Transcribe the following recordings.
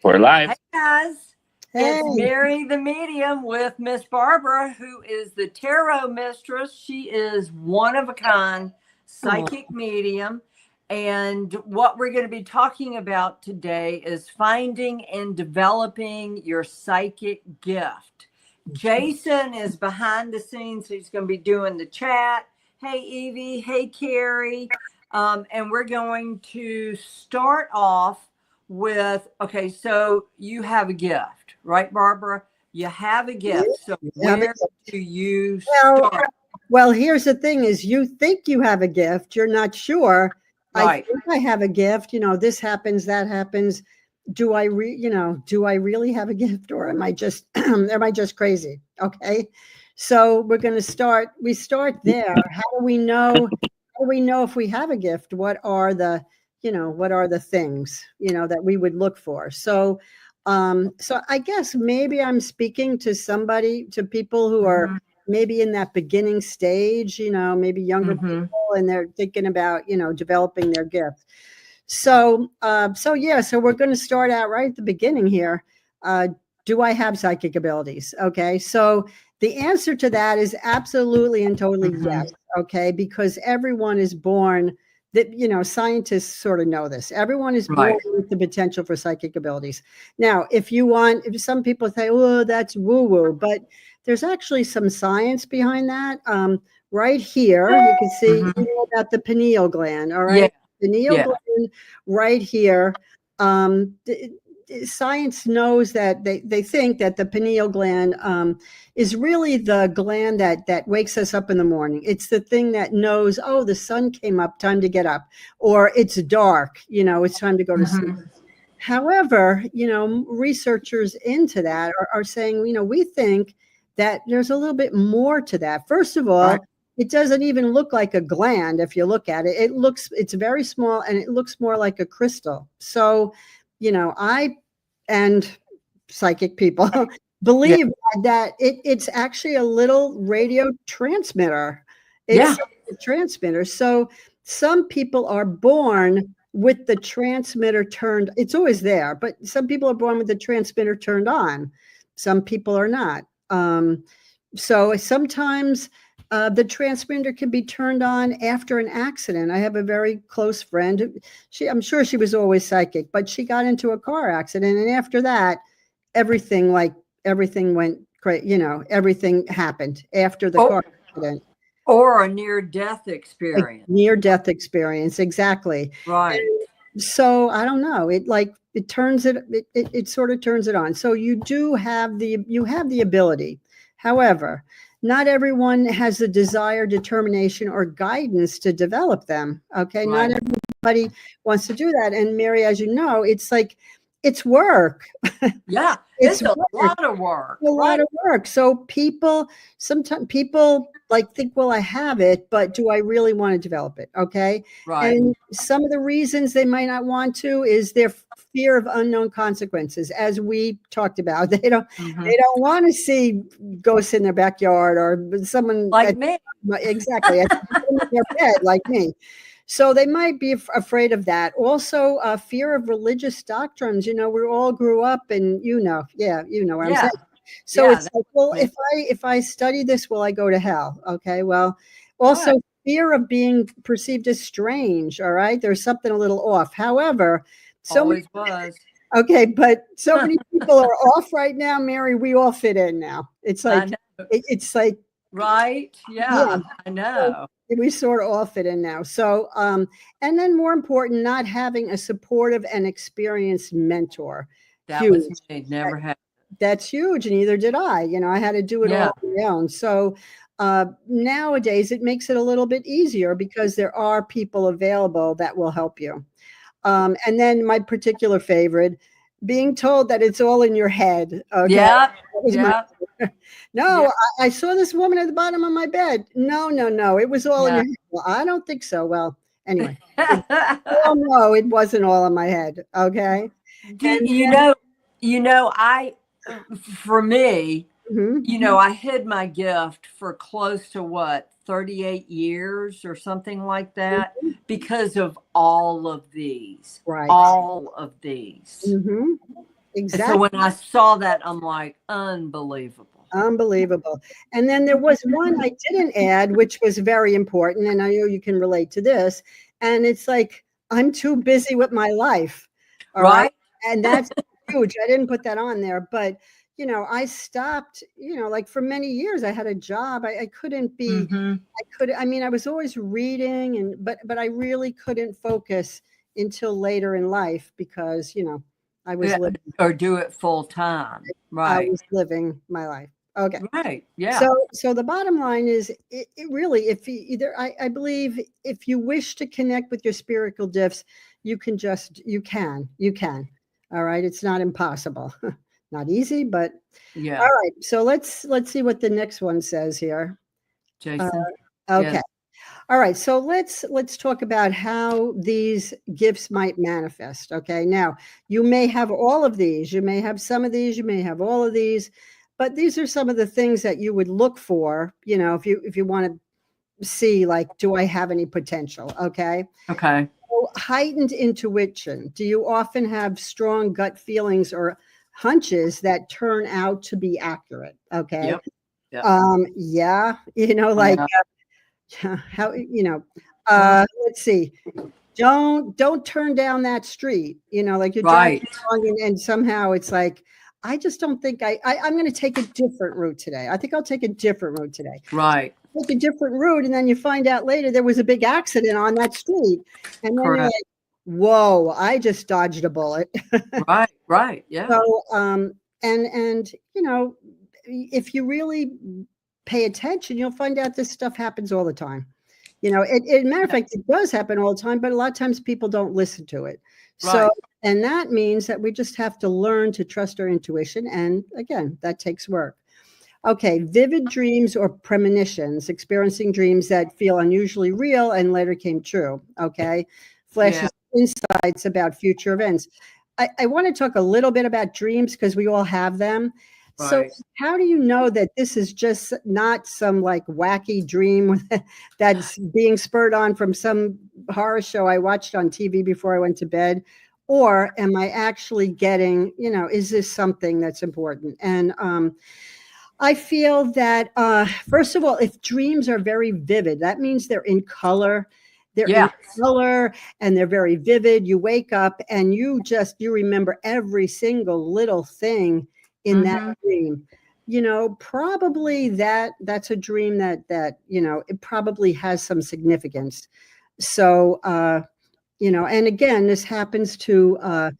We're live. Hey guys, Hey. It's Mary the Medium with Miss Barbara, who is the Tarot Mistress. She is one of a kind psychic medium. And what we're going to be talking about today is finding and developing your psychic gift. Jason is behind the scenes. He's going to be doing the chat. Hey, Evie. Hey, Carrie. And we're going to start off with, okay, so you have a gift, right, Barbara? You have a gift. So where do you start? Well, here's the thing is you think you have a gift. You're not sure. Right. I think I have a gift. You know, this happens, that happens. Do I really have a gift, or am I just crazy? Okay. So we're going to start. We start there. How do we know if we have a gift? What are the things, that we would look for? So I guess maybe I'm speaking to people who are maybe in that beginning stage, maybe younger people, and they're thinking about, developing their gift. So we're going to start out right at the beginning here. Do I have psychic abilities? Okay. So the answer to that is absolutely and totally yes. Okay. Because everyone is born scientists sort of know this. Everyone is born with the potential for psychic abilities. Now, if some people say, oh, that's woo-woo, but there's actually some science behind that. Right here, you can see about the pineal gland, all right? Yeah. Pineal gland right here. Science knows that they think that the pineal gland is really the gland that wakes us up in the morning. It's the thing that knows, oh, the sun came up, time to get up, or it's dark, it's time to go to sleep. However, researchers into that are saying, we think that there's a little bit more to that. First of all, it doesn't even look like a gland. If you look at it, it's very small and it looks more like a crystal. So, I and psychic people believe that it's actually a little radio transmitter. It's a transmitter. So some people are born with the transmitter turned. It's always there, but some people are born with the transmitter turned on. Some people are not. So sometimes the transmitter can be turned on after an accident. I have a very close friend. I'm sure she was always psychic, but she got into a car accident, and after that, everything went crazy. Everything happened after the car accident. Or a near-death experience. Near-death experience, exactly. Right. And so I don't know. It sort of turns it on. So you have the ability. However, not everyone has the desire, determination, or guidance to develop them. Okay. Right. Not everybody wants to do that. And Mary, as you know, it's work. Yeah. It's a lot of work. A lot of work. So sometimes people think, well, I have it, but do I really want to develop it? Okay. Right. And some of the reasons they might not want to is their fear of unknown consequences. As we talked about, they don't want to see ghosts in their backyard or someone like me. Exactly. In their bed like me. So they might be afraid of that. Also, fear of religious doctrines. We all grew up and what I'm saying. So it's like, well, if I study this, will I go to hell? Okay. Well, also fear of being perceived as strange. All right. There's something a little off. However, okay, but so many people are off right now, Mary. We all fit in now. It's like right. Yeah, I know. We sort of all fit in now. So, and then more important, not having a supportive and experienced mentor. That was me. Never had. That's huge. And neither did I. I had to do it all on my own. So nowadays it makes it a little bit easier because there are people available that will help you. And then my particular favorite, being told that it's all in your head. Okay? Yeah. No, I saw this woman at the bottom of my bed. No. It was all in your head. Well, I don't think so. Well, anyway. No, it wasn't all in my head. Okay. For me, I hid my gift for close to 38 years or something like that because of all of these. Right. All of these. exactly. So when I saw that, I'm like, unbelievable. Unbelievable. And then there was one I didn't add, which was very important. And I know you can relate to this. And it's like, I'm too busy with my life. All right. And that's huge. I didn't put that on there. But, you know, I stopped, you know, like for many years, I had a job. I couldn't be, I mean, I was always reading but I really couldn't focus until later in life because, you know, I was living. Or do it full time. I Right. was living my life. Okay. Right. Yeah. So the bottom line is it really, if you either, I believe if you wish to connect with your spiritual gifts, you can. All right. It's not impossible. Not easy, but yeah. All right. So let's see what the next one says here. Jason. Okay. Yes. All right. So let's talk about how these gifts might manifest. Okay. Now, you may have all of these, you may have some of these, you may have all of these, but these are some of the things that you would look for, you know, if you want to see, like, do I have any potential? Okay. Okay. So heightened intuition. Do you often have strong gut feelings or hunches that turn out to be accurate? Okay. Yep. Yep. Yeah, you know, like how, you know, let's see. Don't turn down that street, you know, like you're driving along and somehow it's like, I just don't think I'm going to take a different route today. I think I'll take a different route today. Right. Take a different route. And then you find out later there was a big accident on that street. And then you're like, whoa, I just dodged a bullet. Right. Right. Yeah. So, and, you know, if you really pay attention, you'll find out this stuff happens all the time. You know, matter of fact, it does happen all the time, but a lot of times people don't listen to it. So, and that means that we just have to learn to trust our intuition. And again, that takes work. Okay. Vivid dreams or premonitions, experiencing dreams that feel unusually real and later came true. Okay. Flashes insights about future events. I want to talk a little bit about dreams because we all have them. So how do you know that this is just not some like wacky dream that's being spurred on from some horror show I watched on TV before I went to bed? Or am I actually getting, you know, is this something that's important? And I feel that, first of all, if dreams are very vivid, that means they're in color. They're in color and they're very vivid. You wake up and you remember every single little thing in that dream. You know, probably that's a dream that, you know, it probably has some significance. So, you know, and again, this happens to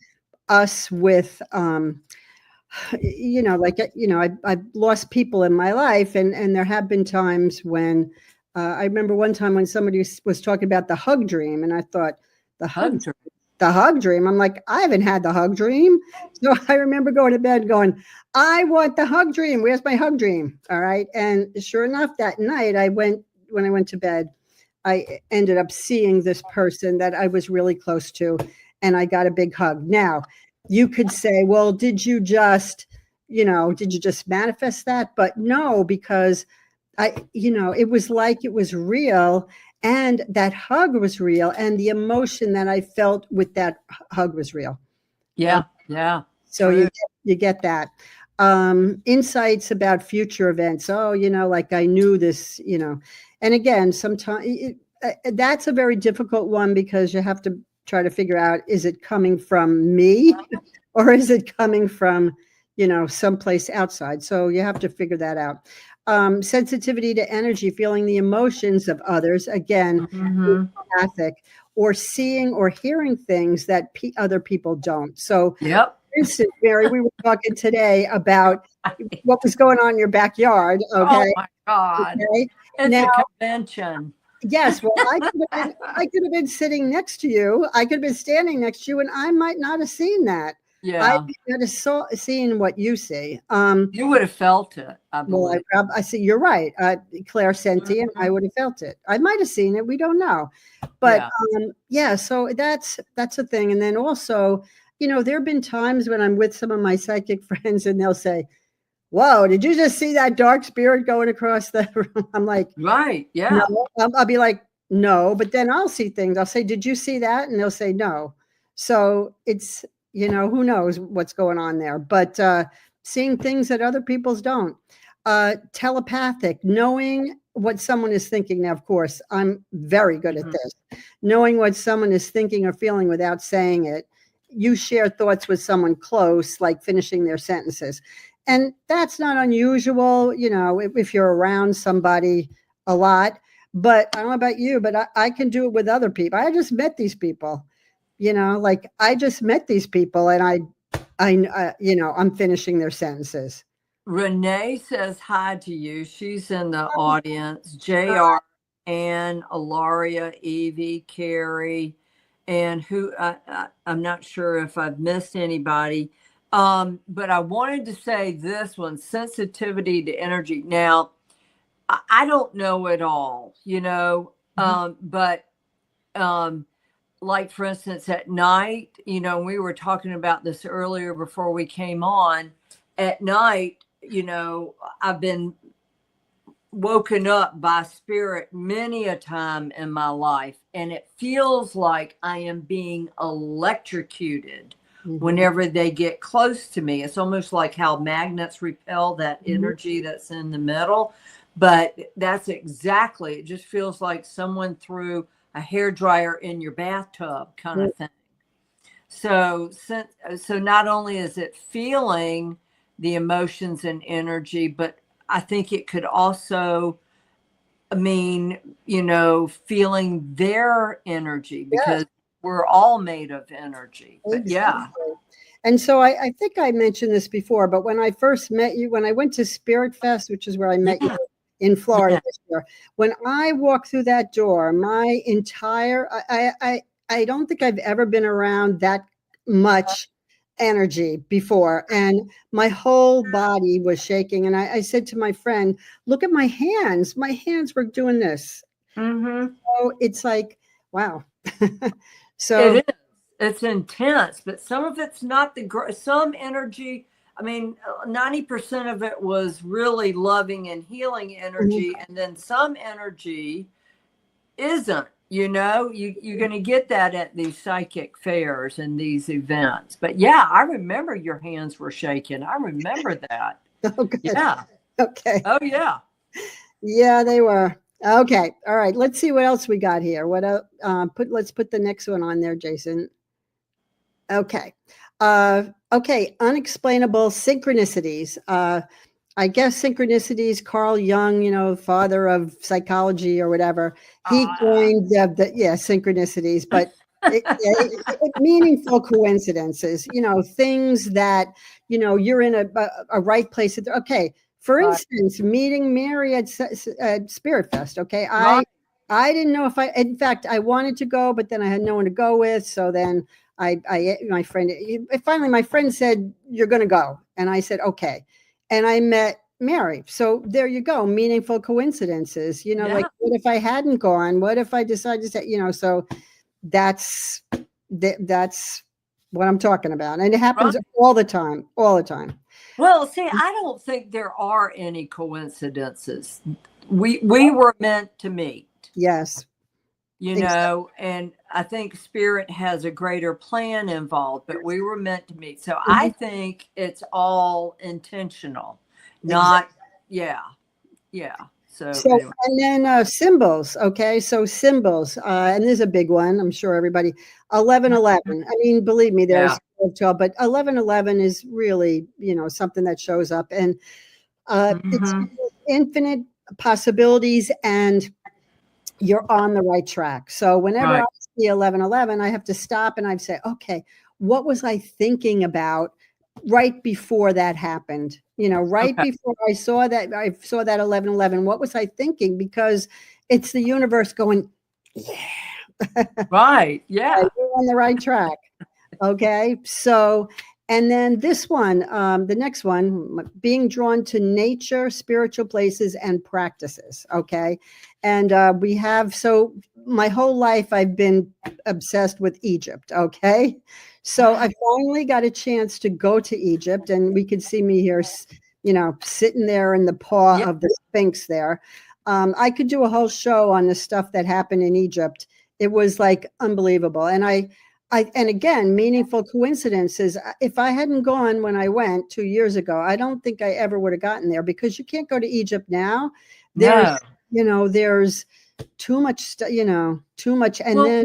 us with, you know, like, you know, I've lost people in my life and there have been times when, I remember one time when somebody was talking about the hug dream, and I thought, the hug dream. I'm like, I haven't had the hug dream. So I remember going to bed going, I want the hug dream. Where's my hug dream? All right. And sure enough, that night when I went to bed, I ended up seeing this person that I was really close to, and I got a big hug. Now, you could say, well, did you just manifest that? But no, because you know, it was like it was real, and that hug was real, and the emotion that I felt with that hug was real. Yeah. Yeah. So you get that. Insights about future events. Oh, you know, like I knew this, you know, and again, sometimes that's a very difficult one because you have to try to figure out, is it coming from me or is it coming from, you know, someplace outside? So you have to figure that out. Sensitivity to energy, feeling the emotions of others, again, empathic, or seeing or hearing things that other people don't. So, for instance, Mary, we were talking today about what was going on in your backyard. Okay. Oh my God. Okay? It's now, a convention. Yes. Well, I could have been sitting next to you. I could have been standing next to you, and I might not have seen that. Yeah. I might have seen what you see. You would have felt it. I believe. Well, I see. You're right. Clairsentient. I would have felt it. I might have seen it. We don't know. But so that's a thing. And then also, you know, there have been times when I'm with some of my psychic friends and they'll say, whoa, did you just see that dark spirit going across the room? I'm like, right. Yeah. No. I'll be like, no, but then I'll see things. I'll say, did you see that? And they'll say, no. So it's, who knows what's going on there, but seeing things that other people's don't. Telepathic, knowing what someone is thinking. Now, of course, I'm very good at this. Knowing what someone is thinking or feeling without saying it. You share thoughts with someone close, like finishing their sentences. And that's not unusual, if you're around somebody a lot. But I don't know about you, but I can do it with other people. I just met these people, like I just met these people and I'm finishing their sentences. Renee says hi to you. She's in the audience. JR, Ann, Ilaria, Evie, Carrie, and who I'm not sure if I've missed anybody. But I wanted to say this one, sensitivity to energy. Now, I don't know it all, but like for instance, at night, we were talking about this earlier before we came on. At night, I've been woken up by spirit many a time in my life, and it feels like I am being electrocuted whenever they get close to me. It's almost like how magnets repel that energy that's in the middle. But that's exactly, it just feels like someone threw a hairdryer in your bathtub kind of thing. So not only is it feeling the emotions and energy, but I think it could also mean, feeling their energy, because we're all made of energy. But exactly. And so I think I mentioned this before, but when I first met you, when I went to Spirit Fest, which is where I met you in Florida this year, when I walked through that door, my entire, I don't think I've ever been around that much energy before, and my whole body was shaking. And I said to my friend, look at my hands were doing this. So it's like, wow. So it is, it's intense, but some of it's not some energy. I mean, 90% of it was really loving and healing energy, and then some energy isn't. You're going to get that at these psychic fairs and these events. But yeah, I remember your hands were shaking. I remember that. Oh, good. Yeah. Okay. Oh yeah. Yeah, they were. Okay. All right. Let's see what else we got here. What let's put the next one on there, Jason. Okay. Okay. Unexplainable synchronicities. I guess synchronicities, Carl Jung, father of psychology or whatever, he coined synchronicities, but meaningful coincidences, things that, you're in a right place. Okay. For instance, meeting Mary at Spirit Fest. Okay. I didn't know in fact, I wanted to go, but then I had no one to go with. So then my friend said, you're going to go. And I said, okay. And I met Mary. So there you go. Meaningful coincidences, like what if I hadn't gone? What if I decided to, so that's what I'm talking about. And it happens all the time. Well, see, I don't think there are any coincidences. We were meant to meet. Yes. And I think spirit has a greater plan involved, but we were meant to meet. So I think it's all intentional, not, yeah. So anyway. And then symbols. Okay. So symbols, and there's a big one. I'm sure everybody, 1111. I mean, believe me, there's 12, but 1111 is really, something that shows up, and it's infinite possibilities, and you're on the right track. So whenever I see 1111, I have to stop and I say, okay, what was I thinking about right before that happened? Before I saw that 1111, what was I thinking? Because it's the universe going, yeah. Right. Yeah. You're on the right track. Okay. So, and then this one, the next one, being drawn to nature, spiritual places, and practices. Okay. And so my whole life I've been obsessed with Egypt. Okay. So I finally got a chance to go to Egypt, and we could see me here, sitting there in the paw of the Sphinx there. I could do a whole show on the stuff that happened in Egypt. It was like unbelievable. And And again, meaningful coincidences. If I hadn't gone when I went 2 years ago, I don't think I ever would have gotten there, because you can't go to Egypt now. There's, No. There's too much stuff, too much. And Well, then,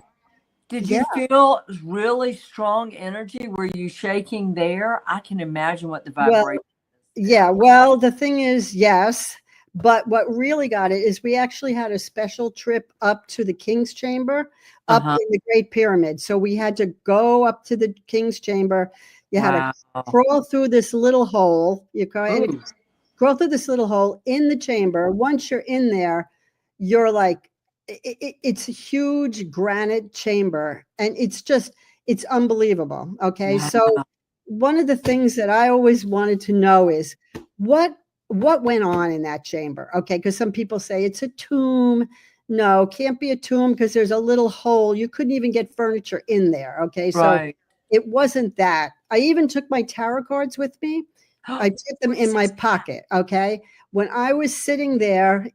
did yeah, you feel really strong energy? Were you shaking there? I can imagine what the well, vibration is. yeah, well, the thing is, yes, but what really got it is we actually had a special trip up to the King's Chamber, up Uh-huh. in the Great Pyramid. So we had to go up to the King's Chamber. You had to Wow. crawl through this little hole. Ooh. Crawl through this little hole in the chamber. Once you're in there, you're like, it's a huge granite chamber, and it's unbelievable. Okay, Wow. so one of the things that I always wanted to know is what went on in that chamber. Okay, because some people say it's a tomb. No, can't be a tomb, because there's a little hole. You couldn't even get furniture in there. Okay, so Right. it wasn't that. I even took my tarot cards with me. I took them in my pocket. Okay, when I was sitting there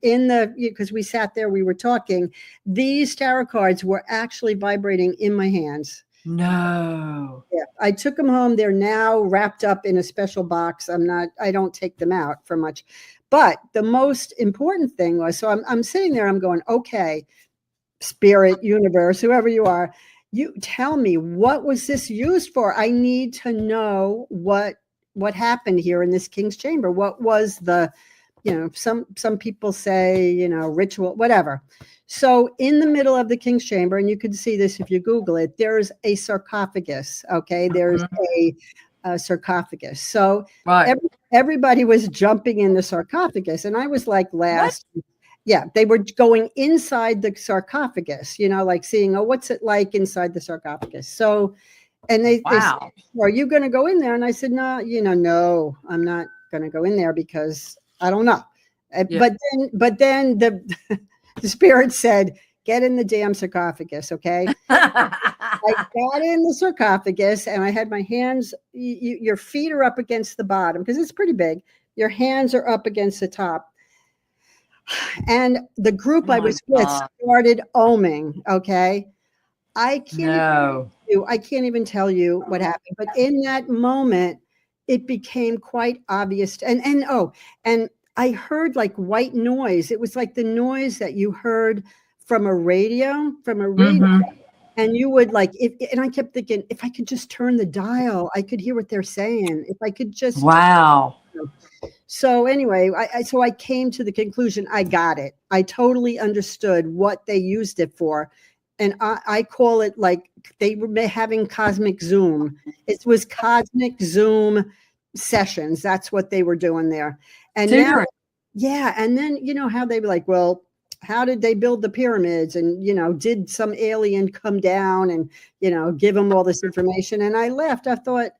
because we sat there, we were talking, these tarot cards were actually vibrating in my hands. No. Yeah, I took them home. They're now wrapped up in a special box. I don't take them out for much. But the most important thing was, so I'm sitting there, I'm going, okay, spirit, universe, whoever you are, you tell me, what was this used for? I need to know what happened here in this King's Chamber. What was the, some people say, ritual, whatever. So in the middle of the King's Chamber, and you can see this if you Google it, there's a sarcophagus. Okay, there's a sarcophagus. So Right. everybody was jumping in the sarcophagus, and I was like last. What? Yeah, they were going inside the sarcophagus, like seeing, what's it like inside the sarcophagus? So, and they said, Wow. are you going to go in there? And I said, no, no, I'm not going to go in there, because I don't know. Yeah. But then the spirit said, get in the damn sarcophagus. Okay. I got in the sarcophagus, and I had my hands, your feet are up against the bottom, because it's pretty big. Your hands are up against the top. And the group I was with started oming. Okay. I can't even tell you what happened, but in that moment, it became quite obvious. And I heard like white noise. It was like the noise that you heard from a radio, Mm-hmm. and you would like, and I kept thinking, if I could just turn the dial, I could hear what they're saying. If I could just. Wow. So anyway, so I came to the conclusion, I got it. I totally understood what they used it for. And I call it, like, they were having cosmic Zoom. It was cosmic Zoom sessions. That's what they were doing there. And now, yeah. And then, how they were like, well, how did they build the pyramids? And, did some alien come down and, give them all this information? And I left. I thought,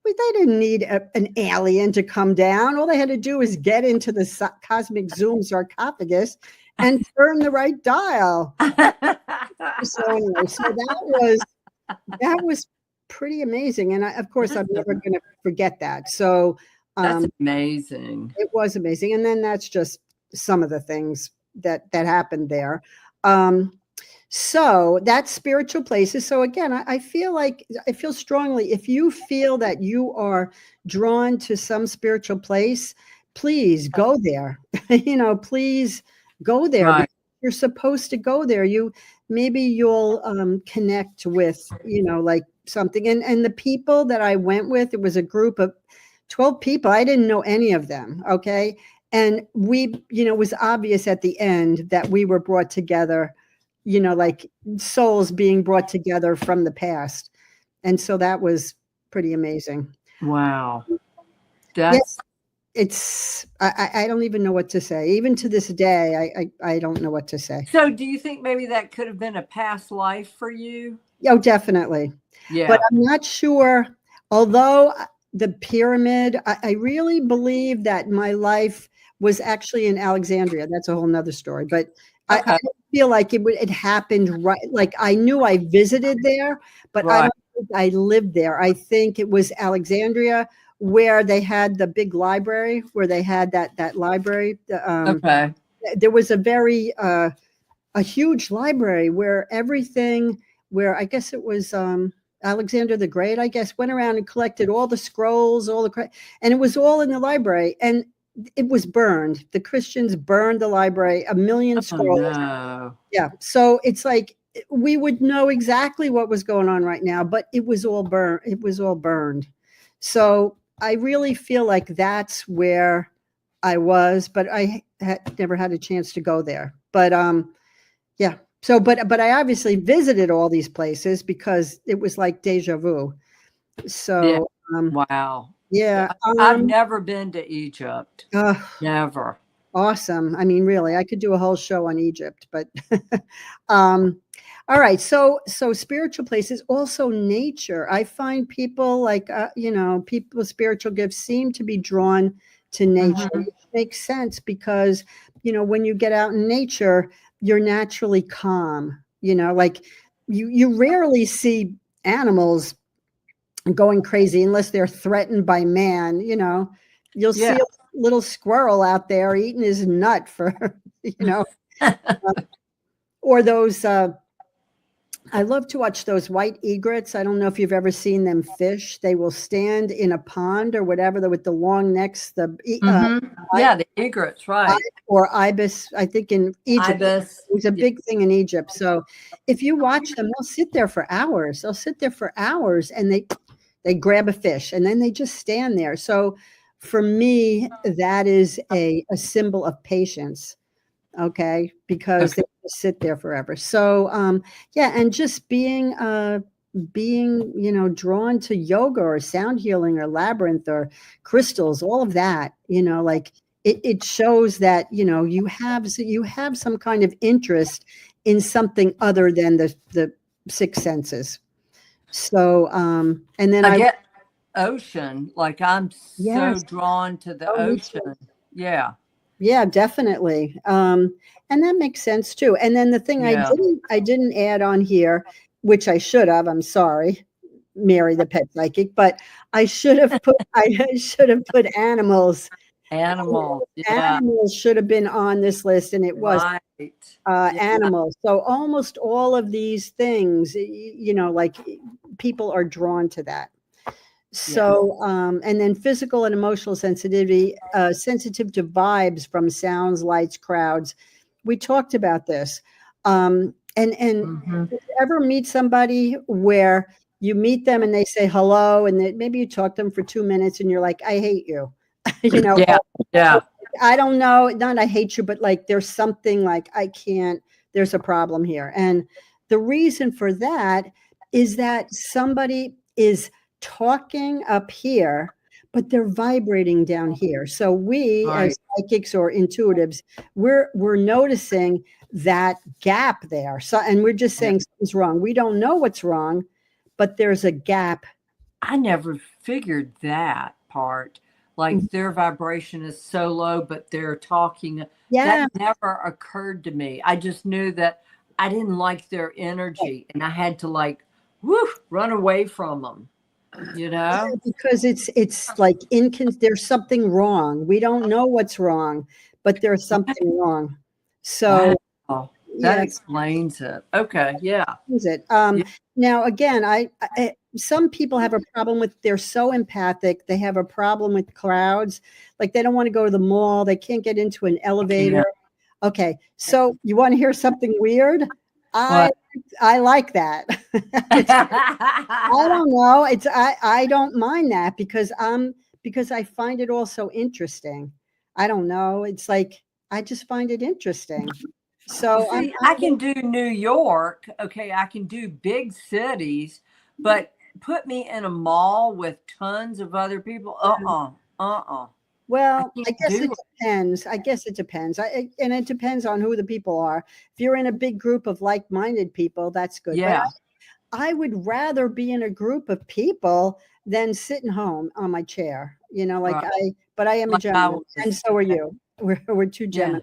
they didn't need an alien to come down. All they had to do was get into the cosmic Zoom sarcophagus and turn the right dial. So anyway, that was pretty amazing. And of course, I'm never going to forget that. So that's amazing. It was amazing. And then that's just some of the things that happened there. So that's spiritual places. So again, I feel strongly, if you feel that you are drawn to some spiritual place, please go there. Please go there. Right. You're supposed to go there. Maybe you'll connect with, like something. And the people that I went with, it was a group of 12 people. I didn't know any of them. Okay. And we, it was obvious at the end that we were brought together, like souls being brought together from the past. And so that was pretty amazing. Wow. I don't even know what to say. Even to this day, I don't know what to say. So do you think maybe that could have been a past life for you? Oh, definitely. Yeah. But I'm not sure. Although the pyramid, I really believe that my life was actually in Alexandria. That's a whole nother story. But okay. I feel like it happened right. Like I knew I visited there, but I don't think I lived there. I think it was Alexandria, where they had the big library, where they had that library. Okay. There was a huge library where I guess it was Alexander the Great, I guess, went around and collected all the scrolls, and it was all in the library, and it was burned. The Christians burned the library, 1,000,000 Oh, scrolls. no. Yeah. So it's like we would know exactly what was going on right now, but it was all burned. It was all burned. So I really feel like that's where I was, but I had never had a chance to go there. But yeah. So, but I obviously visited all these places because it was like deja vu. Yeah. So Wow. yeah. I've never been to Egypt. uh, Never. Awesome. I mean, really, I could do a whole show on Egypt, but all right. So spiritual places, also nature. I find people like people with spiritual gifts seem to be drawn to nature, Mhm. which makes sense because when you get out in nature, you're naturally calm. Like you rarely see animals going crazy unless they're threatened by man. You'll see Yeah. a little squirrel out there eating his nut for or those I love to watch those white egrets. I don't know if you've ever seen them fish. They will stand in a pond or whatever with the long necks, Yeah, the egrets, right. or ibis. I think in Egypt Ibis. it was a big thing in Egypt. So if you watch them, they'll sit there for hours. They'll sit there for hours and they grab a fish and then they just stand there. So for me, that is a symbol of patience. Okay. Because Okay. they just sit there forever. So yeah, and just being drawn to yoga or sound healing or labyrinth or crystals, all of that, like it shows that you have some kind of interest in something other than the six senses. So and then I I get ocean. Like I'm so yes, drawn to the oh, me too. ocean. Yeah. Yeah, definitely. And that makes sense too. And then the thing Yeah. I didn't add on here, which I should have, I'm sorry, Mary the pet psychic, but I should have put animals. Animals. Yeah. Animals should have been on this list, and it was Right. Yeah. animals. So almost all of these things, like people are drawn to that. So, and then physical and emotional sensitivity, sensitive to vibes from sounds, lights, crowds. We talked about this. And Mhm. ever meet somebody where you meet them and they say hello, and maybe you talk to them for 2 minutes and you're like, I hate you, Yeah. Yeah. I don't know, not I hate you, but like there's something like I can't, there's a problem here. And the reason for that is that somebody is talking up here, but they're vibrating down here. So we Right. as psychics or intuitives, we're noticing that gap there. So and we're just saying something's wrong. We don't know what's wrong, but there's a gap. I never figured that part. Like their vibration is so low, but they're talking. Yeah. That never occurred to me. I just knew that I didn't like their energy and I had to like, run away from them, Because it's like there's something wrong. We don't know what's wrong, but there's something wrong. So Wow. That yes, explains it. Okay. Yeah. is it? Yeah. Now again, some people have a problem with they're so empathic. They have a problem with crowds. Like they don't want to go to the mall. They can't get into an elevator. Okay, so you want to hear something weird? I like that. I don't know. I don't mind that because I find it also interesting. I don't know. It's like I just find it interesting. So See, I can do New York. Okay, I can do big cities, but put me in a mall with tons of other people. well, I I can't guess do it depends. I guess it depends. And it depends on who the people are. If you're in a big group of like-minded people, that's good. But Yeah. I would rather be in a group of people than sitting home on my chair. Right. But I am a Like I Gemini, and was. so are you. We're two Yeah. Gemini.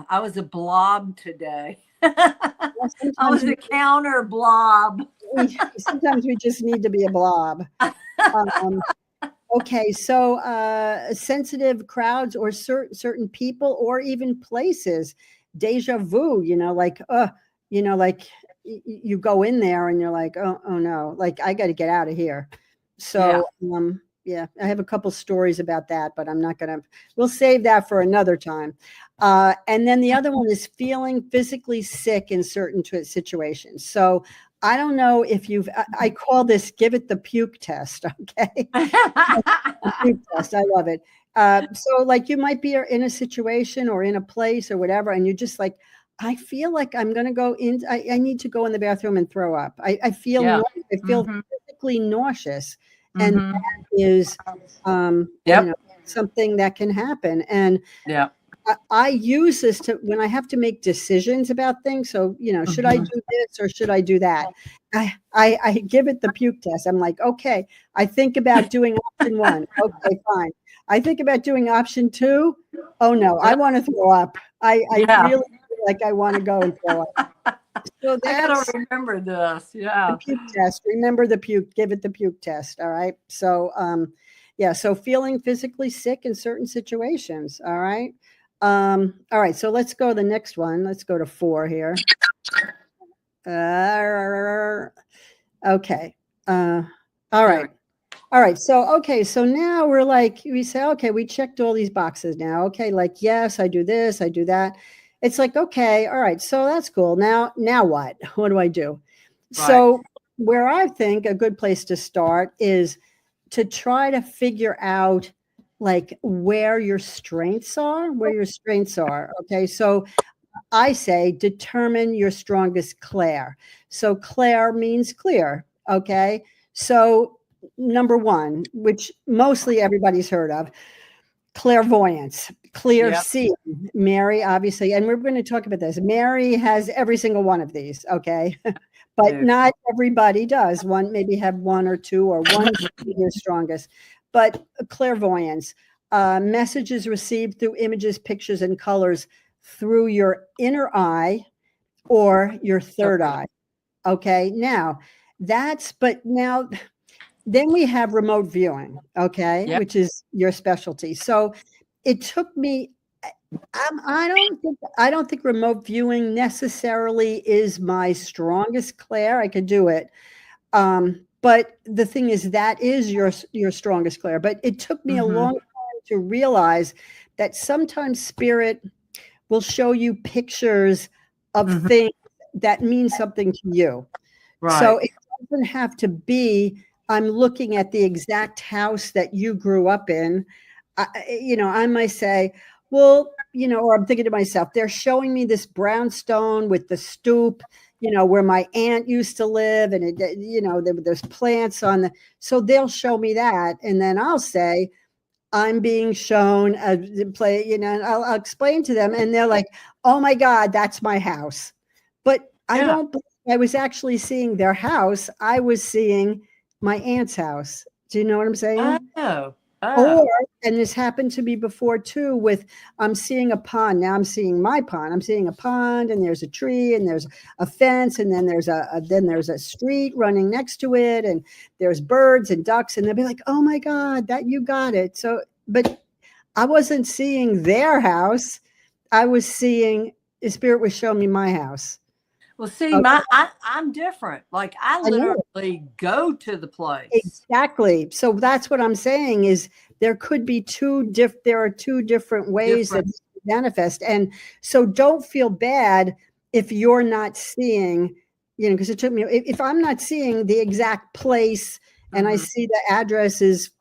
I was a blob today. I Well, was a counter blob. sometimes we just need to be a blob. Okay, so sensitive crowds or certain people or even places, deja vu. Like you go in there and you're like, oh no, like I got to get out of here. So, yeah, I have a couple stories about that, but I'm not going to, we'll save that for another time. And then the other one is feeling physically sick in certain situations. So I don't know if I call this, give it the puke test. Okay. Puke test. I love it. So like you might be in a situation or in a place or whatever, and you're just like, I feel like I'm going to go in. I need to go in the bathroom and throw up. I feel physically nauseous. And that is, you know, something that can happen. And I use this when I have to make decisions about things. So, you know, should I do this or should I do that? I give it the puke test. I'm like, okay, I think about doing option 1. Okay, fine. I think about doing option 2. Oh no, I want to throw up. I really feel like I want to go and throw up. So I gotta remember this. Yeah. The puke test. Remember the puke. Give it the puke test. All right. So, yeah. So feeling physically sick in certain situations. All right. All right. So let's go to the next one. Let's go to 4 here. Okay. All right. All right. So, okay. So now we say, okay, we checked all these boxes now. Okay. Like, yes, I do this, I do that. It's like, okay, all right, so that's cool. Now what? What do I do? Right. So where I think a good place to start is to try to figure out like where your strengths are, Okay. So I say determine your strongest clair. So clair means clear. Okay. So number 1, which mostly everybody's heard of, clairvoyance, clear seeing. Mary, obviously, and we're going to talk about this. Mary has every single one of these, okay? But not everybody does. One maybe have 1 or 2 or one your strongest. But clairvoyance, messages received through images, pictures, and colors through your inner eye or your third eye. Okay, now then we have remote viewing, okay, which is your specialty. So it took me, I don't think remote viewing necessarily is my strongest clair. I could do it. But the thing is, that is your strongest clair. But it took me a long time to realize that sometimes spirit will show you pictures of things that mean something to you. Right. So it doesn't have to be, I'm looking at the exact house that you grew up in. I might say, well, or I'm thinking to myself, they're showing me this brownstone with the stoop, where my aunt used to live, and there's plants so they'll show me that, and then I'll say, I'm being shown a play, and I'll explain to them, and they're like, oh my God, that's my house. But I was actually seeing their house. I was seeing my aunt's house. Do you know what I'm saying? Or, and this happened to me before too, I'm seeing a pond. Now I'm seeing my pond. I'm seeing a pond, and there's a tree, and there's a fence, and then there's a street running next to it, and there's birds and ducks, and they'll be like, oh my God, that you got it. So, but I wasn't seeing their house. I was seeing, the spirit was showing me my house. Well, see, I'm different. Like I literally go to the place. Exactly. So that's what I'm saying is there could be there are 2 different ways that manifest. And so don't feel bad if you're not seeing, because it took me, if I'm not seeing the exact place and I see the address is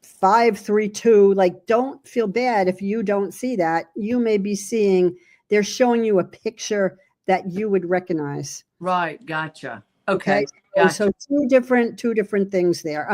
532, like don't feel bad if you don't see that. You may be seeing, they're showing you a picture that you would recognize. Right. Gotcha. Okay. Gotcha. So 2 different things there.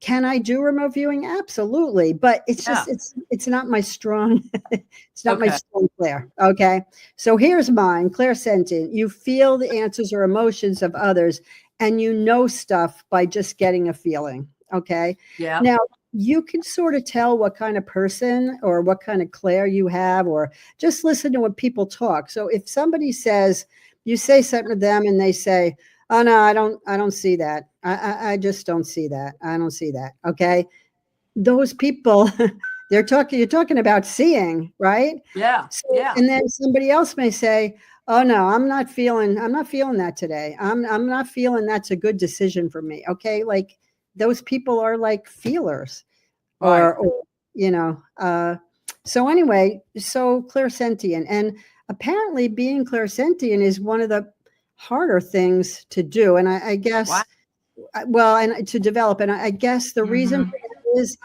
Can I do remote viewing? Absolutely. But it's just, it's not my strong, it's not my strong clair. Okay. So here's mine, clairsentient. You feel the answers or emotions of others, and you know stuff by just getting a feeling. Okay. Yeah. Now, you can sort of tell what kind of person or what kind of clair you have, or just listen to what people talk. So if somebody says, you say something to them and they say, oh no, I don't see that. I just don't see that. I don't see that. Okay. Those people, You're talking about seeing, right? Yeah. So, Yeah. and then somebody else may say, "Oh no, I'm not feeling that today. I'm not feeling that's a good decision for me." Okay, like those people are like feelers, Right. or you know. So anyway, so clairsentient, and apparently being clairsentient is one of the harder things to do, and I Wow. guess, well, and to develop, and I guess the reason Mhm. for that is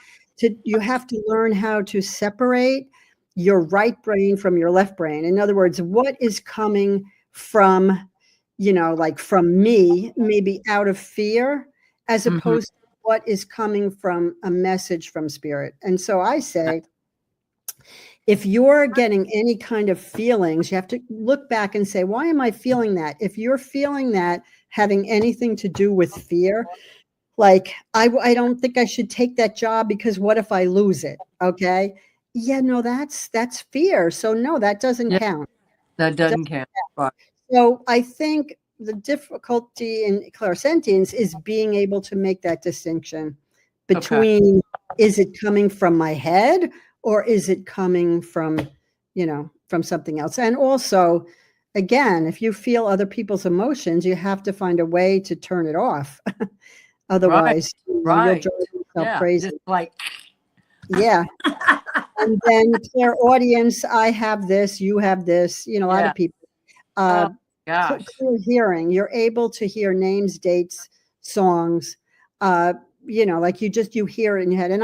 you have to learn how to separate your right brain from your left brain. In other words, what is coming from, like from me, maybe out of fear, as Mhm. opposed to what is coming from a message from spirit. And so I say, if you're getting any kind of feelings, you have to look back and say, why am I feeling that? If you're feeling that having anything to do with fear, like, I don't think I should take that job because what if I lose it? Okay. Yeah, no, that's fear. So no, that doesn't Yeah. count. That doesn't count. Right. So I think the difficulty in clairsentience is being able to make that distinction Okay. between, is it coming from my head or is it coming from, from something else? And also, again, if you feel other people's emotions, you have to find a way to turn it off. Right. Otherwise, you'll Right. drive yourself Yeah. crazy. Just like. Yeah. And then clairaudience, I have this, you have this, a lot Yeah. of people. Oh Uh, gosh. clear hearing, you're able to hear names, dates, songs, uh, like you hear it in your head. And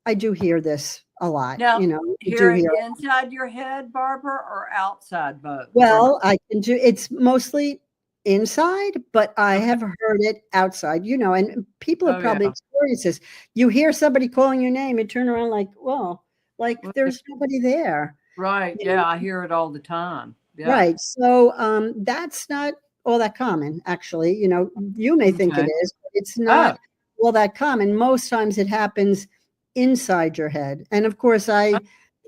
I do hear this a lot, Now, I do hear it hear it. inside your head, Barbara, or outside both? Or Well, I can do, it's mostly inside, but I okay. have heard it outside, and people have Oh probably yeah. experienced this. You hear somebody calling your name, you turn around like, well, like Well, there's nobody there. right. You know? Yeah, I hear it all the time. Yeah. Right. So that's not all that common, actually. You may think it Okay. is, but it's Oh. not all that common. Most times it happens inside your head. And of course, I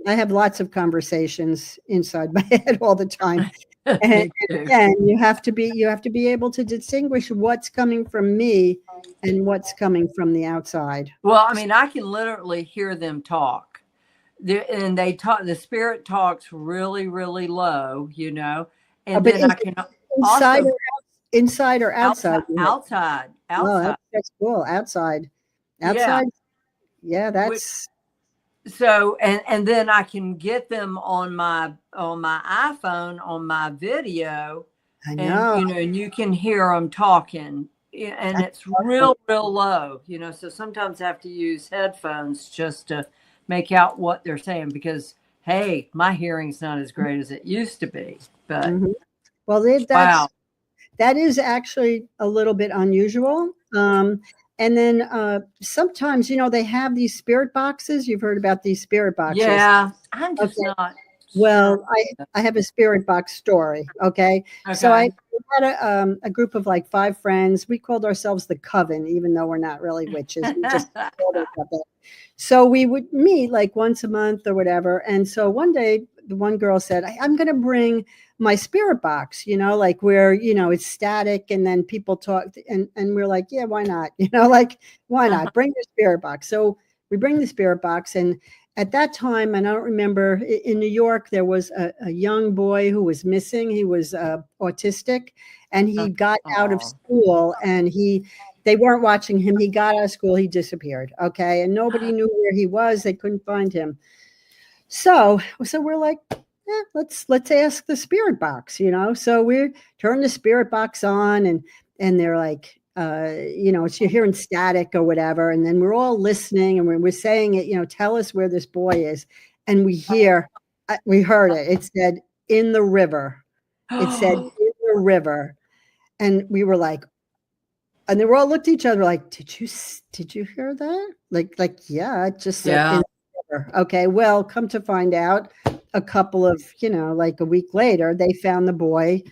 have lots of conversations inside my head all the time. And Me too. again, you have to be able to distinguish what's coming from me and what's coming from the outside. Well, I mean, I can literally hear them talk. And they talk, the spirit talks really, really low, and But then is I it can inside also or inside or outside outside, your head? outside, Oh, outside. that's cool. Outside. Yeah. Outside. Yeah, Which, that's so, and then I can get them on my iPhone on my video, I and know. and you can hear them talking, and it's real, real low, so sometimes I have to use headphones just to make out what they're saying, because hey, my hearing's not as great as it used to be. But Mhm. Well, wow. that is actually a little bit unusual. And then sometimes, they have these spirit boxes. You've heard about these spirit boxes. Yeah, I'm just Okay. not sure. Well, I have a spirit box story. Okay. So I Okay. had a group of like 5 friends. We called ourselves the Coven, even though we're not really witches. We just called ourselves that. So we would meet like once a month or whatever. And so one day, the one girl said, I'm going to bring my spirit box, like where, it's static and then people talk. And we're like, yeah, why not? Like, why not? Bring your spirit box. So we bring the spirit box. And at that time, and I don't remember, in New York, there was a young boy who was missing. He was autistic, and he got out of Oh. school, and they weren't watching him. He got out of school, he disappeared. Okay, and nobody knew where he was. They couldn't find him. So we're like, let's ask the spirit box. So we turn the spirit box on, and they're like, it's, you're hearing static or whatever, and then we're all listening and we're saying it, tell us where this boy is, and we heard it. It said in the river. It said in the river, and we were like, and they were all looked at each other like, did you hear that? Like yeah, it just said in Yeah. the river. Okay, well, come to find out, a couple of like a week later, they found the boy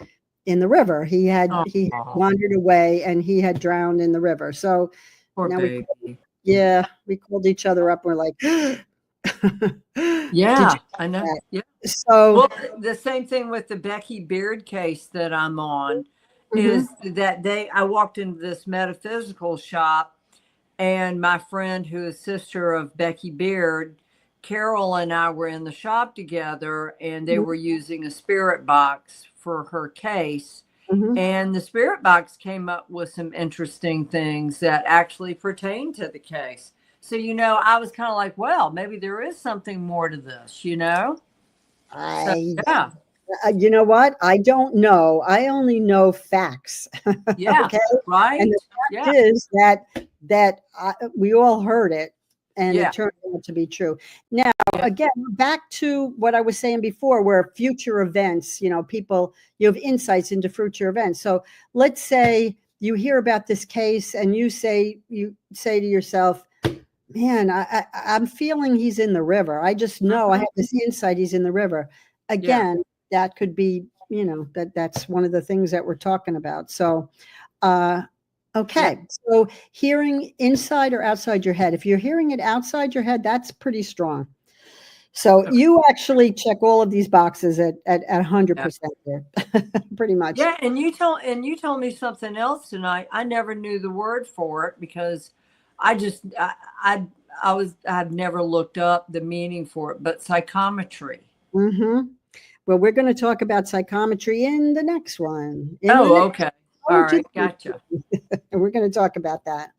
in the river. He had Oh, wandered away and he had drowned in the river. So poor now baby. we called each other up. We're like, did Yeah, you I know. that? Yeah. So Well, the same thing with the Becky Beard case that I'm on mhm. is that I walked into this metaphysical shop, and my friend, who is sister of Becky Beard, Carol and I were in the shop together, and they were using a spirit box for her case. And the spirit box came up with some interesting things that actually pertain to the case. So, I was kind of like, well, maybe there is something more to this, So, yeah. You know what? I don't know. I only know facts. Yeah. Okay. Right. And the fact is that we all heard it, and it turned out to be true. Now, again, back to what I was saying before, where future events, you have insights into future events. So let's say you hear about this case and you say to yourself, man, I'm feeling he's in the river. I just know I have this insight he's in the river. Again, that could be, that's one of the things that we're talking about. So, okay. So hearing inside or outside your head. If you're hearing it outside your head, that's pretty strong. So you actually check all of these boxes at 100% there, pretty much. Yeah, and you told me something else tonight. I never knew the word for it because I've never looked up the meaning for it, but psychometry. Well, we're going to talk about psychometry in the next one. Okay. All right. Gotcha. We're going to talk about that.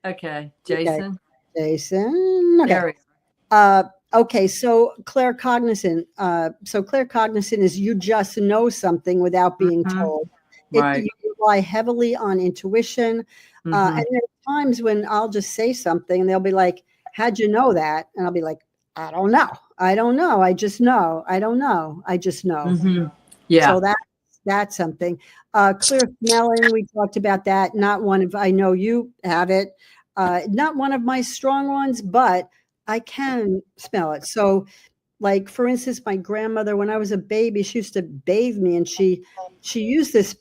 Okay. Jason. Okay. Okay. So claircognizant. So claircognizant is you just know something without being told. Right. You rely heavily on intuition. And there are times when I'll just say something and they'll be like, how'd you know that? And I'll be like, I don't know. I just know. I don't know. I just know. Yeah. So that's something. Clear smelling. We talked about that. Not one of, I know you have it. Not one of my strong ones, but I can smell it. So like, for instance, my grandmother, when I was a baby, she used to bathe me, and she used this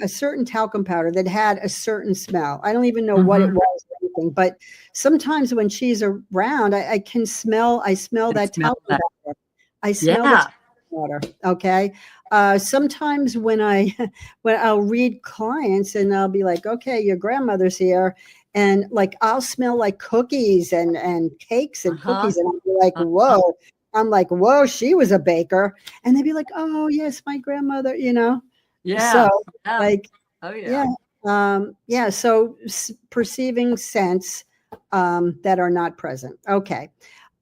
a certain talcum powder that had a certain smell. I don't even know what it was or anything, but sometimes when she's around, I smell that talcum powder. I smell the talcum powder. Okay. Sometimes when I'll read clients and I'll be like, okay, your grandmother's here. And like, I'll smell like cookies and cakes and cookies. And I'll be like, whoa. I'm like, whoa, she was a baker. And they'd be like, oh, yes, my grandmother, Yeah. So, like, oh, yeah. So perceiving sense that are not present. Okay.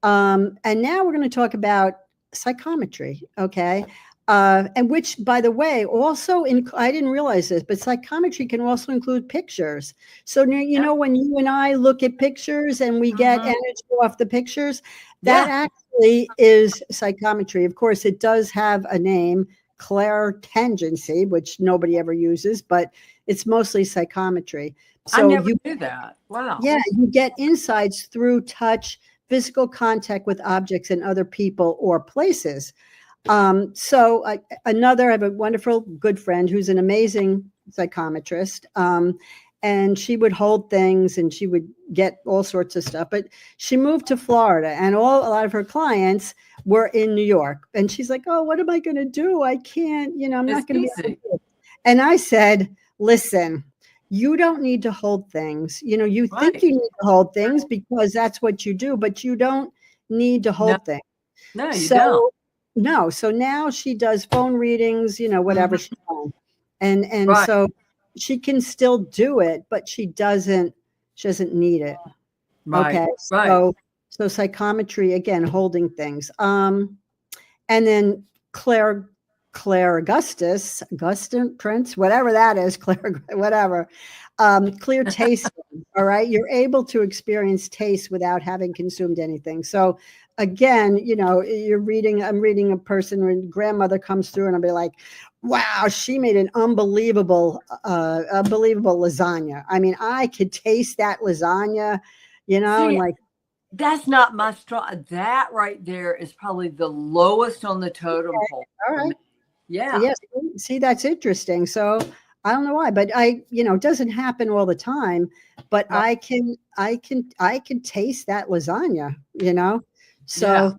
And now we're going to talk about psychometry. Okay. And which, by the way, also, I didn't realize this, but psychometry can also include pictures. So, when you and I look at pictures and we get energy off the pictures, that actually is psychometry. Of course, it does have a name, clairtangency, which nobody ever uses, but it's mostly psychometry. So I never knew that. Wow. Yeah, you get insights through touch, physical contact with objects and other people or places. So I have a wonderful good friend who's an amazing psychometrist. And she would hold things and she would get all sorts of stuff. But she moved to Florida, and a lot of her clients were in New York. And she's like, oh, what am I going to do? I can't, I'm not going to be able to do it. And I said, listen, you don't need to hold things. You think you need to hold things because that's what you do, but you don't need to hold things. No, you don't. No. So now she does phone readings, whatever she wants. And so she can still do it, but she doesn't need it. Right. Okay. Right. So psychometry, again, holding things. And then Claire Augustus, Prince, whatever that is, Claire, whatever. Clear tasting. All right. You're able to experience taste without having consumed anything. So again, I'm reading a person when grandmother comes through and I'll be like, wow, she made an unbelievable lasagna. I mean, I could taste that lasagna, and like, that's not my strong. That right there is probably the lowest on the totem pole. All right. Yeah. So yes. See, that's interesting. So I don't know why, but it doesn't happen all the time, but I can taste that lasagna, So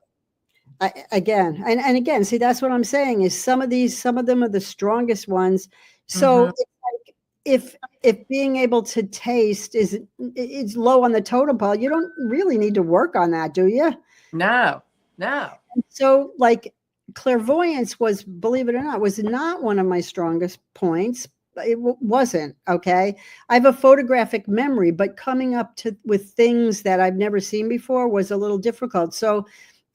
again, see, that's what I'm saying is some of them are the strongest ones. So it's like if being able to taste is low on the totem pole, you don't really need to work on that, do you? No. No. So like clairvoyance was, believe it or not, was not one of my strongest points. It wasn't. Okay. I have a photographic memory, but coming up with things that I've never seen before was a little difficult. So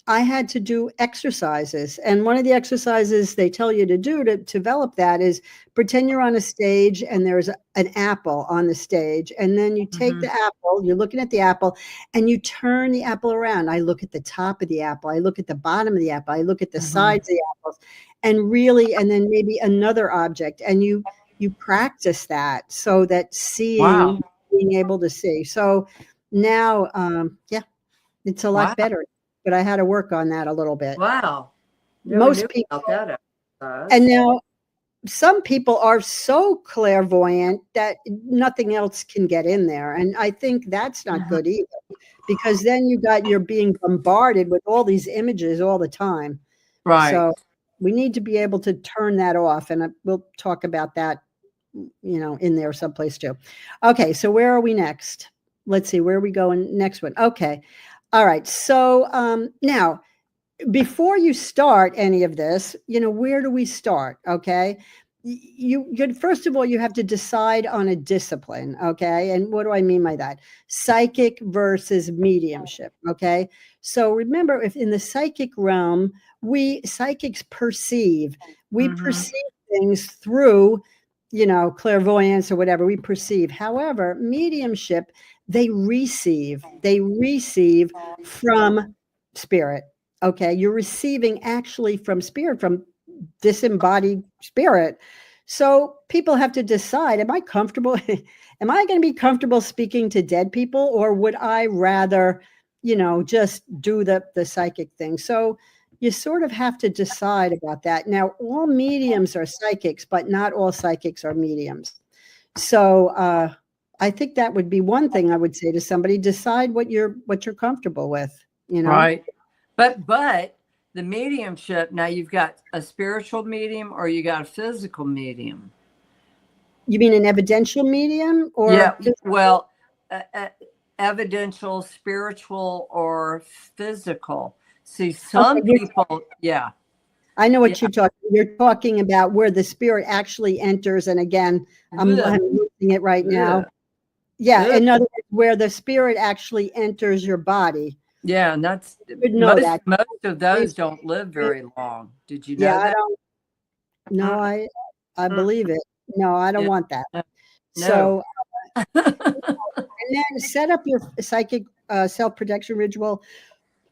I had to do exercises. And one of the exercises they tell you to do to develop that is pretend you're on a stage and there's an apple on the stage. And then you take the apple, you're looking at the apple, and you turn the apple around. I look at the top of the apple. I look at the bottom of the apple. I look at the sides of the apples. And really, and then maybe another object. And you practice that so that seeing, being able to see. So now, it's a lot better. But I had to work on that a little bit. Wow. Most people, and now some people are so clairvoyant that nothing else can get in there. And I think that's not good either, because then you're being bombarded with all these images all the time. Right. So we need to be able to turn that off. And we'll talk about that, in there someplace too. Okay. So where are we next? Let's see, where are we going next one? Okay. All right. So now, before you start any of this, where do we start? Okay. First of all, you have to decide on a discipline. Okay. And what do I mean by that? Psychic versus mediumship. Okay. So remember, if in the psychic realm, psychics perceive, we perceive things through, clairvoyance or whatever we perceive. However, mediumship, they receive from spirit. Okay. You're receiving actually from spirit, from disembodied spirit. So people have to decide, am I comfortable? Am I going to be comfortable speaking to dead people, or would I rather, just do the psychic thing? So you sort of have to decide about that. Now, all mediums are psychics, but not all psychics are mediums. So, I think that would be one thing I would say to somebody: decide what you're comfortable with, Right. But the mediumship, now you've got a spiritual medium or you got a physical medium. You mean an evidential medium or? Yeah. Well, evidential, spiritual, or physical. See, some people, yeah. I know what you're talking about, where the spirit actually enters. And again, I'm using it right now. Yeah. In other words, where the spirit actually enters your body. Yeah. And that's, most of those don't live very long. Did you know that? I believe it. No, I don't want that. No. So, and then set up your psychic self-protection ritual.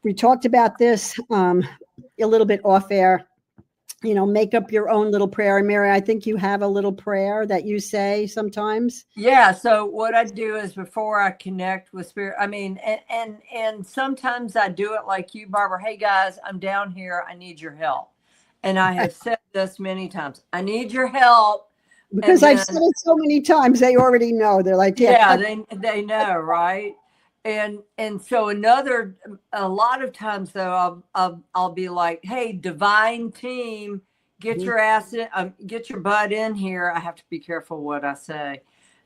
We talked about this a little bit off air. Make up your own little prayer. And Mary, I think you have a little prayer that you say sometimes. Yeah. So what I do is, before I connect with spirit, I mean, and sometimes I do it like you, Barbara. Hey guys, I'm down here. I need your help. And I have said this many times. I need your help. Because I've said it so many times, they already know. They're like, yeah, they know, right? And so a lot of times though, I'll be like, hey, divine team, get your ass in, get your butt in here. I have to be careful what I say.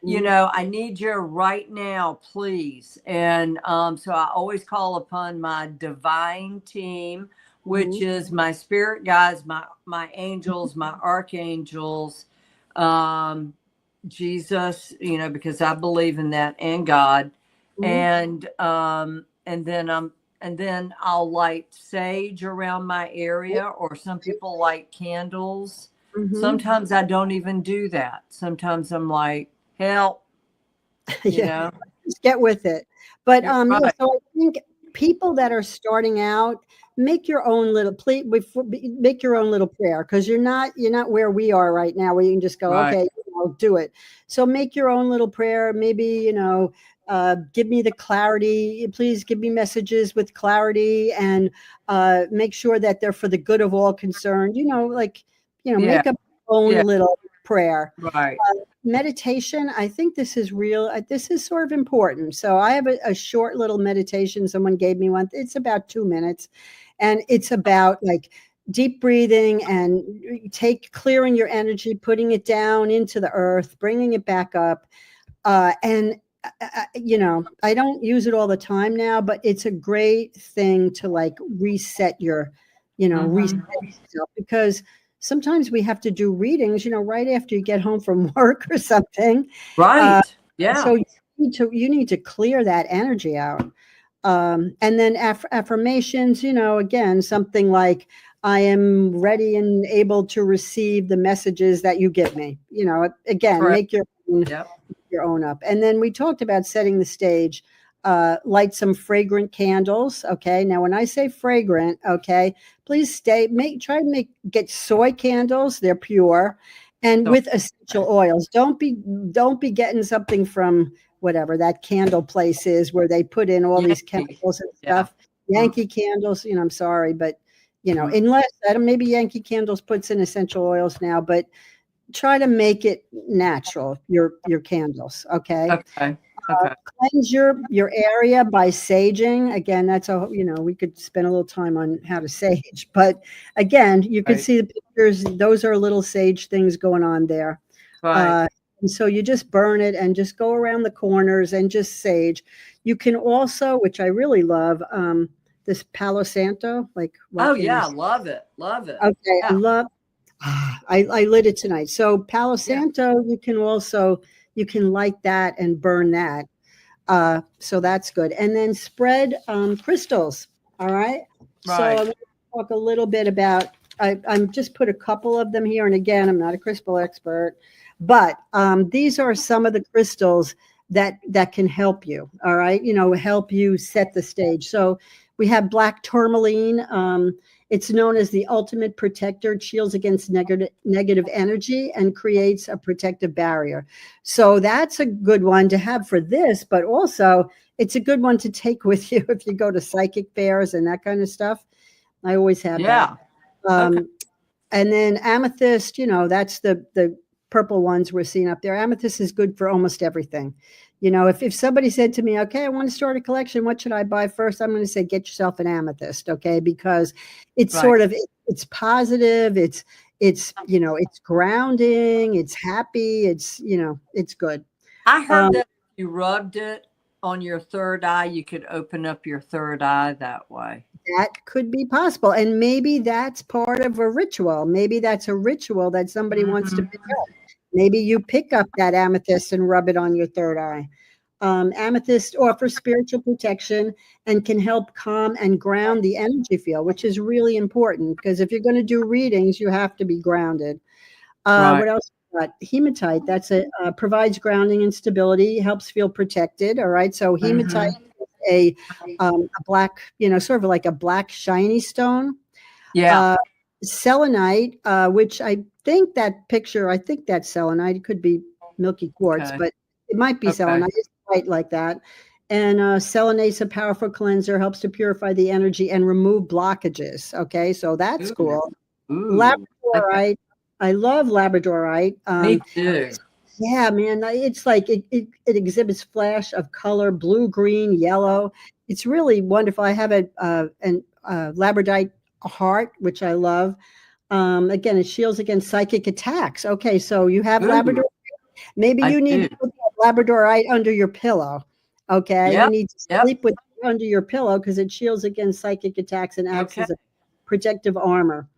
I need you right now, please. And so I always call upon my divine team, which is my spirit guides, my angels, my archangels, Jesus, because I believe in that, and God. And then I'll light sage around my area, or some people light candles. Sometimes I don't even do that. Sometimes I'm like, help, just get with it. But so I think people that are starting out, make your own little make your own little prayer, because you're not where we are right now, where you can just go, okay, do it. So make your own little prayer. Maybe, give me the clarity. Please give me messages with clarity, and make sure that they're for the good of all concerned. Make up your own little prayer. Right. Meditation, I think this is real. This is sort of important. So I have a short little meditation. Someone gave me one. It's about 2 minutes, and it's about like deep breathing and clearing your energy, putting it down into the earth, bringing it back up. And I don't use it all the time now, but it's a great thing to like reset your, reset yourself, because sometimes we have to do readings, right after you get home from work or something. Right. Yeah. So you need to clear that energy out. And then affirmations, again, something like, I am ready and able to receive the messages that you give me. Again, Correct. make your own up. And then we talked about setting the stage. Light some fragrant candles. Okay. Now, when I say fragrant, okay, please try to get soy candles. They're pure and with essential oils. Don't be getting something from whatever that candle place is where they put in all these chemicals and stuff. Yankee candles, I'm sorry, but unless maybe Yankee Candles puts in essential oils now, but try to make it natural, your candles. Okay. Cleanse your area by saging. Again, that's we could spend a little time on how to sage, but again, you can see the pictures. Those are little sage things going on there. Right. And so you just burn it and just go around the corners and just sage. You can also, which I really love, this Palo Santo, like. Love it. Okay, yeah. I lit it tonight. So Palo Santo, you can light that and burn that. So that's good. And then spread crystals. All right. So I'm going to talk a little bit about. I'm just put a couple of them here, and again, I'm not a crystal expert, but these are some of the crystals that can help you. All right, help you set the stage. So we have black tourmaline. It's known as the ultimate protector. It shields against negative energy and creates a protective barrier. So that's a good one to have for this, but also it's a good one to take with you if you go to psychic fairs and that kind of stuff. I always have that. And then amethyst, that's the purple ones we're seeing up there. Amethyst is good for almost everything. If somebody said to me, okay, I want to start a collection, what should I buy first? I'm going to say, get yourself an amethyst. Okay. Because it's sort of, it's positive. It's grounding. It's happy. It's good. I heard that if you rubbed it on your third eye, you could open up your third eye that way. That could be possible. And maybe that's part of a ritual. Maybe that's a ritual that somebody wants to pick up. Maybe you pick up that amethyst and rub it on your third eye. Amethyst offers spiritual protection and can help calm and ground the energy field, which is really important because if you're going to do readings, you have to be grounded. What else? Hematite, that's provides grounding and stability, helps feel protected. All right. So hematite is a black, sort of like a black shiny stone. Yeah. Selenite, which I think that's selenite. It could be milky quartz, but it might be selenite. It's white like that. And selenite's a powerful cleanser, helps to purify the energy and remove blockages. Okay, so that's cool. Labradorite. I love labradorite. Me too. Yeah, man. It's like it exhibits flash of color, blue, green, yellow. It's really wonderful. I have a labradorite heart, which I love. Again, it shields against psychic attacks. Okay, so you have Labrador. Maybe you need to put labradorite under your pillow. Okay, you need to sleep with it under your pillow because it shields against psychic attacks and acts as a protective armor.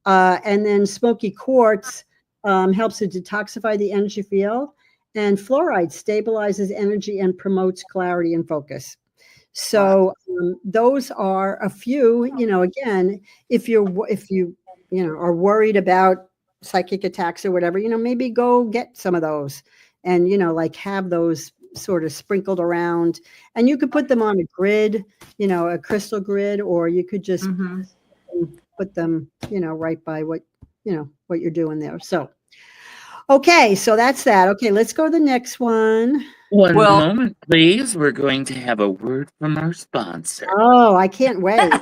And then smoky quartz helps to detoxify the energy field, and fluoride stabilizes energy and promotes clarity and focus. So those are a few. Again, if you are worried about psychic attacks or whatever, maybe go get some of those and like have those sort of sprinkled around, and you could put them on a grid, a crystal grid, or you could just put them right by what you're doing there. So okay, so that's that. Okay, let's go to the next one. One moment, please. We're going to have a word from our sponsor. Oh, I can't wait.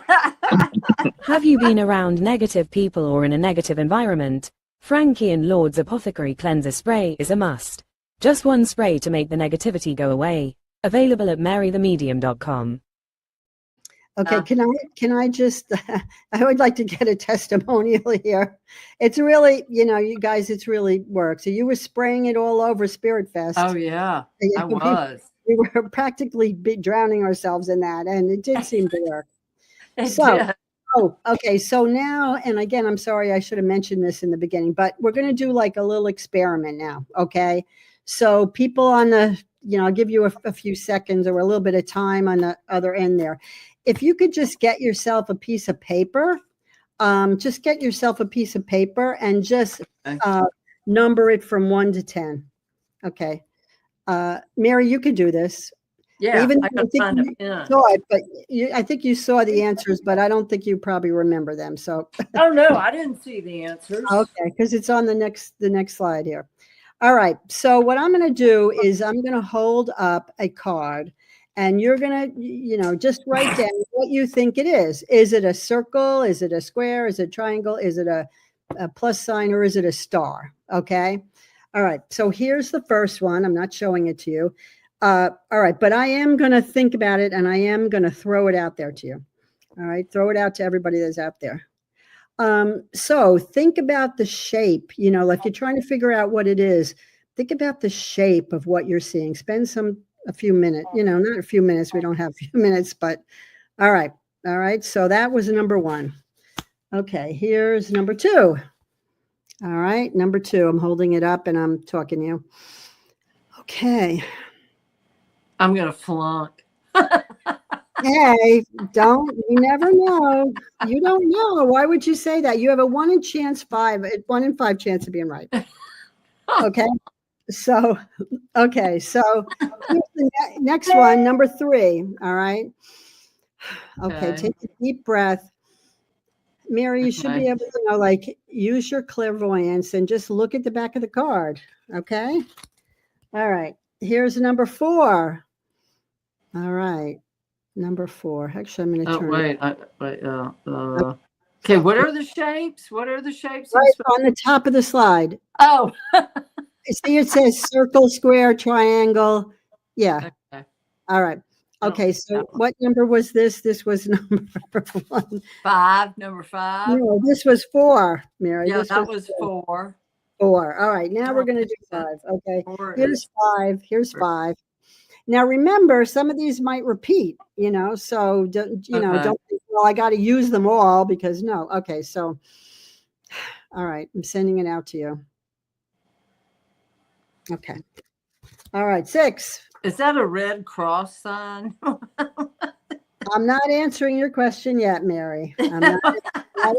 Have you been around negative people or in a negative environment? Frankie and Lord's Apothecary Cleanser Spray is a must. Just one spray to make the negativity go away. Available at marythemedium.com. Okay, can I just, I would like to get a testimonial here. It's really, you guys, it's really worked. So you were spraying it all over Spirit Fest. Oh yeah, I was. we were practically drowning ourselves in that, and it did seem to work. It So, did. oh, okay. So now, and again, I'm sorry, I should have mentioned this in the beginning, but we're going to do like a little experiment now. Okay. So people on the, I'll give you a few seconds or a little bit of time on the other end there. If you could just get yourself a piece of paper, and just number it from 1 to 10. Okay. Mary, you could do this. Yeah, Even I though got to find a pen. saw it, but I think you saw the answers, but I don't think you probably remember them. So, Oh no, I didn't see the answers. okay, because it's on the next slide here. All right. So what I'm going to do is I'm going to hold up a card, and you're going to, just write down what you think it is. Is it a circle? Is it a square? Is it a triangle? Is it a plus sign, or is it a star? Okay. All right. So here's the first one. I'm not showing it to you. All right, but I am going to think about it, and I am going to throw it out there to you. All right, throw it out to everybody that's out there. So think about the shape, like you're trying to figure out what it is. Think about the shape of what you're seeing. Spend a few minutes, not a few minutes. We don't have a few minutes, but all right. All right. So that was number 1. Okay, here's number 2. All right, number 2. I'm holding it up and I'm talking to you. Okay. I'm going to flunk. Hey, you never know. You don't know. Why would you say that? You have a 1 in 5 chance of being right. Okay. So, here's the next one, number 3. All right. Okay. Take a deep breath. Mary, you should be able to, use your clairvoyance and just look at the back of the card. Okay. All right. Here's number 4. All right. Number 4. Actually, I'm going to turn. Wait. Okay. What are the shapes? Right on the top of the slide. Oh. See, it says circle, square, triangle. Yeah. Okay. All right. Okay. So what number was this? This was number 1. 5. Number 5. No, this was 4, Mary. Yeah, this that was 4. 4. All right. Now we're going to do 5. Okay. Here's 5. Here's 5. Now, remember, some of these might repeat, so, don't think, well, I got to use them all because no. Okay. So, all right. I'm sending it out to you. Okay. All right. 6. Is that a Red Cross sign? I'm not answering your question yet, Mary. I'm not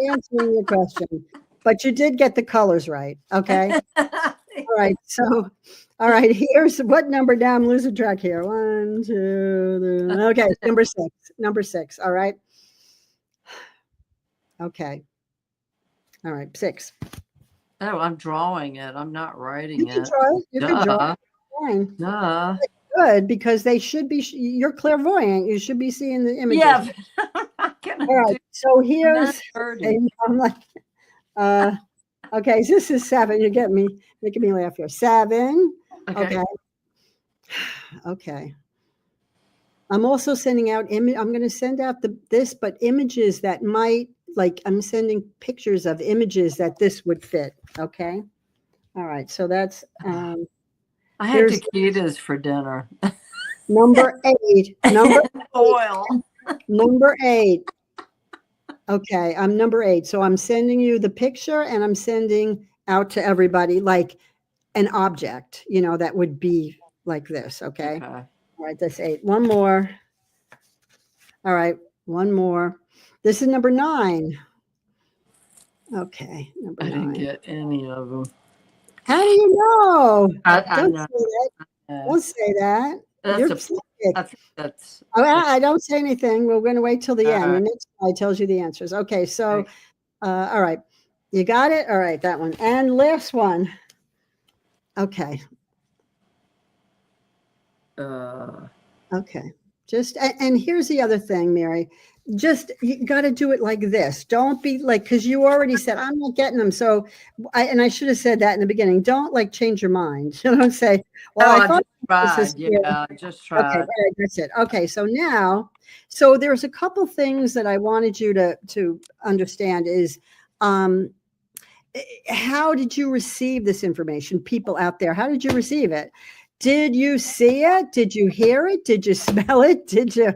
answering your question, but you did get the colors right. Okay. All right. So, all right. Here's what number now? I'm losing track here. 1, 2, 3. Okay. Number 6. Number 6. All right. Okay. All right. 6. Oh, I'm drawing it. I'm not writing You it. can draw it. You can draw it. Fine. Duh. Good, because they should be. You're clairvoyant. You should be seeing the images. Yeah. All right. So here's. Okay, I'm like, okay. So this is 7. You get me, making me laugh here. 7. Okay. Okay. I'm also sending out I'm going to send out but images that might, I'm sending pictures of images that this would fit. Okay. All right. So that's. I had taquitos for dinner. Number 8. Oil. Number 8. Okay, I'm number 8. So I'm sending you the picture, and I'm sending out to everybody like an object, that would be like this. Okay. All right, that's 8. One more. All right, one more. This is number 9. Okay, number 9. I didn't get any of them. How do you know? Don't say that. Don't say that. That's I don't say anything. We're going to wait till the end. The next slide tells you the answers. Okay, so, all right. You got it? All right, that one. And last one. Okay. Okay. And here's the other thing, Mary. You got to do it like this. Don't be because you already said, I'm not getting them. So, I should have said that in the beginning. Don't change your mind. Don't say, well, I thought this is just try. Okay, right, that's it. Okay, so now, there's a couple things that I wanted you to understand is, how did you receive this information? People out there, how did you receive it? Did you see it? Did you hear it? Did you smell it? Did you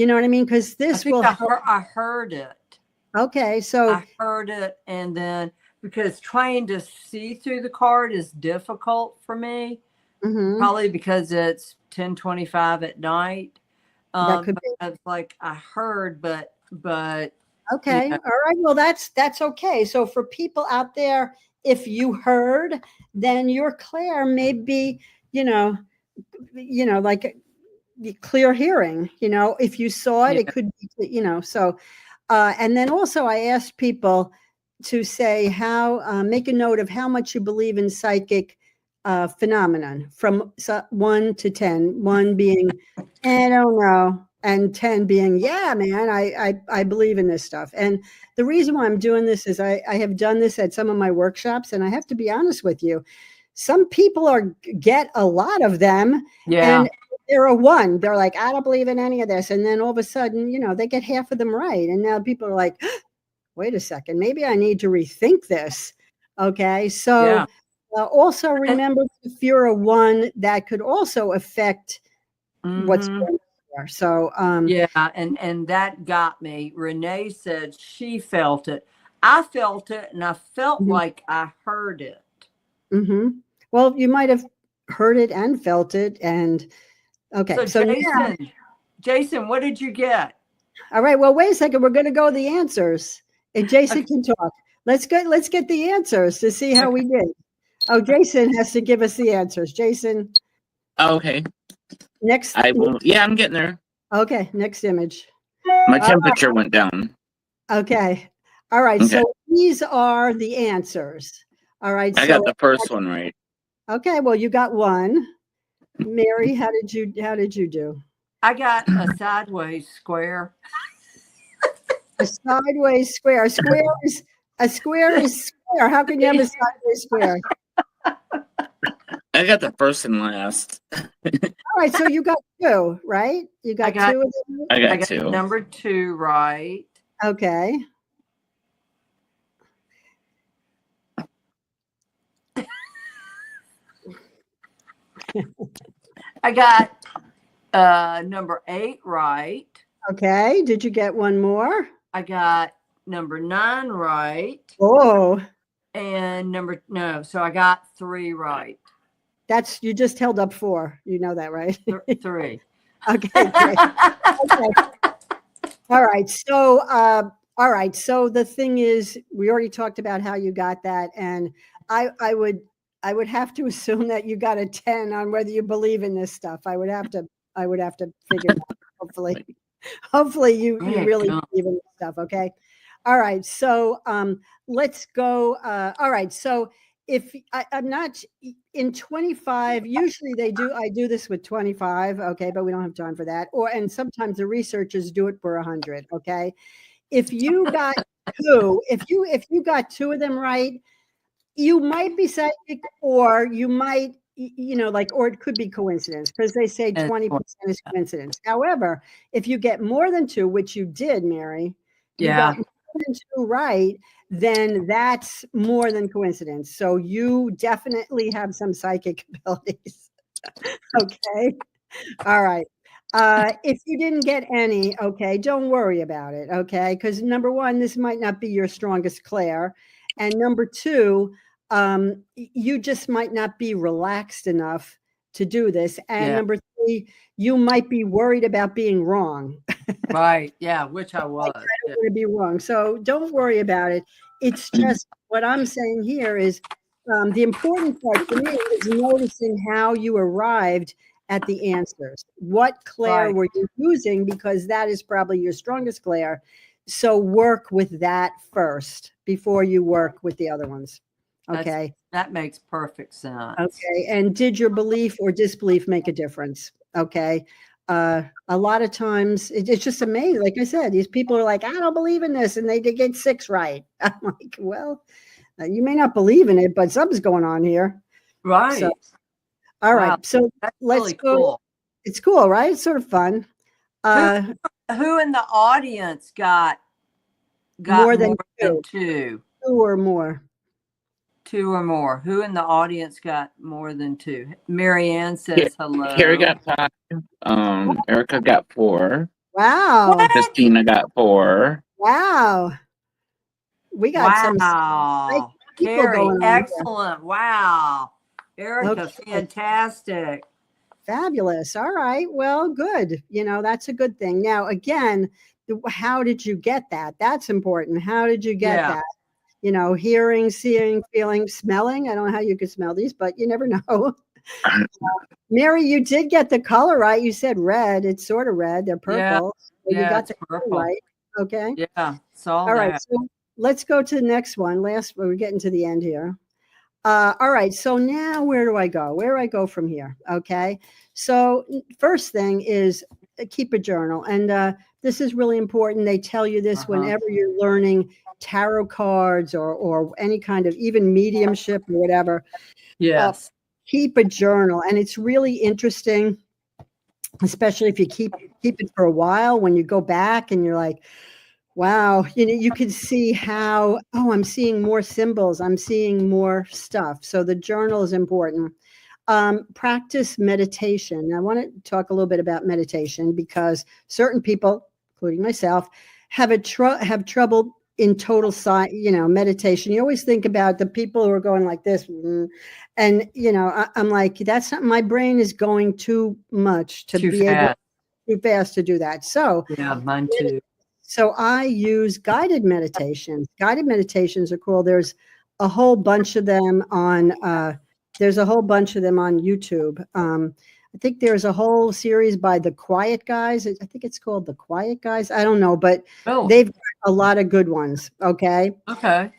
know what I mean? Because this will help. I heard it. Okay, so I heard it, and then because trying to see through the card is difficult for me, probably because it's 10:25 at night. That could be. I was like, I heard, but okay, all right. Well, that's okay. So for people out there, if you heard, then your Claire may be, like clear hearing. If you saw it, it could be, so. And then also I asked people to say make a note of how much you believe in psychic phenomenon from 1 to 10, 1 being, I don't know, and 10 being, yeah, man, I believe in this stuff. And the reason why I'm doing this is I have done this at some of my workshops, and I have to be honest with you. Some people get a lot of them. Yeah. And they're a 1. They're like, I don't believe in any of this. And then all of a sudden, they get half of them right. And now people are like, wait a second, maybe I need to rethink this. Okay. So also remember, if you're a 1, that could also affect what's going on there. So and that got me. Renee said she felt it. I felt it, and I felt like I heard it. Well, you might have heard it and felt it, and okay. So Jason, what did you get? All right. Well, wait a second. We're going to go the answers, and Jason can talk. Let's get the answers to see how we did. Oh, Jason has to give us the answers. Jason. Okay. Next. Yeah, I'm getting there. Okay. Next image. My temperature went down. Okay. All right. Okay. So these are the answers. All right. I got the first one right. Okay. Well, you got 1. Mary, how did you do? I got a sideways square. A sideways square. A square is square. How can you have a sideways square? I got the first and last. All right, so you got 2, right? You got 2 of them? I got 2. Number 2 right. Okay. I got number 8 right. Okay. Did you get 1 more? I got number 9 right. Oh. And so I got 3 right. You just held up 4. You know that, right? 3. Okay. Okay. All right. So the thing is, we already talked about how you got that, and I would have to assume that you got a 10 on whether you believe in this stuff. I would have to figure it out. Hopefully you really believe in this stuff. Okay. All right. So let's go. All right. So if I'm not in 25, usually I do this with 25. Okay. But we don't have time for that. And sometimes the researchers do it for 100. Okay. If you got 2, if you got 2 of them right, you might be psychic, or you might, or it could be coincidence, because they say 20% is coincidence. However, if you get more than 2, which you did, Mary, you got more than 2 right, then that's more than coincidence. So you definitely have some psychic abilities. Okay. All right. If you didn't get any, okay, don't worry about it. Okay. Because number 1, this might not be your strongest Claire. And number 2, you just might not be relaxed enough to do this. And number 3, you might be worried about being wrong. Right. Yeah. Which I was. I don't want to be wrong. So don't worry about it. It's just what I'm saying here is the important part for me is noticing how you arrived at the answers. What Claire were you using? Because that is probably your strongest Claire. So work with that first before you work with the other ones. Okay. That makes perfect sense. Okay. And did your belief or disbelief make a difference? Okay. A lot of times it's just amazing. Like I said, these people are like, I don't believe in this. And they get 6 right. I'm like, well, you may not believe in it, but something's going on here. Right. So, all right. So let's really go. Cool. It's cool, right? It's sort of fun. Who in the audience got more than 2? 2 or more? 2 or more. Who in the audience got more than 2? Marianne says hello. Carrie got 5. Erica got 4. Wow. What? Christina got 4. Wow. We got some Wow. people Carrie, going on here. excellent. Wow. Erica, Okay. fantastic. Fabulous. All right. Well, good. You know, that's a good thing. Now, again, how did you get that? That's important. How did you get Yeah. that? You know, hearing, seeing, feeling, smelling. I don't know how you could smell these, but you never know. Mary, you did get the color right. You said red. It's sort of red. They're purple. Yeah. So Yeah, you got it's the purple. color right. Okay. Yeah, saw All right. that. So let's go to the next one. We're getting to the end here. All right. So now where do I go? Where do I go from here? Okay. So first thing is keep a journal. And this is really important. They tell you this whenever you're learning tarot cards or any kind of even mediumship or whatever. Yes. Keep a journal. And it's really interesting, especially if you keep it for a while, when you go back and you're like, wow, you know, you can see how, oh, I'm seeing more symbols. I'm seeing more stuff. So the journal is important. Practice meditation. I want to talk a little bit about meditation because certain people, including myself, have trouble in total meditation. You always think about the people who are going like this. And, you know, I'm like, that's not, my brain is going too much to Too be fast. able, too fast to do that. So Yeah, mine too. So I use guided meditations. Guided meditations are cool. There's a whole bunch of them on YouTube. I think there's a whole series by the Quiet Guys. I think it's called the Quiet Guys. I don't know, but they've got a lot of good ones. Okay. Okay.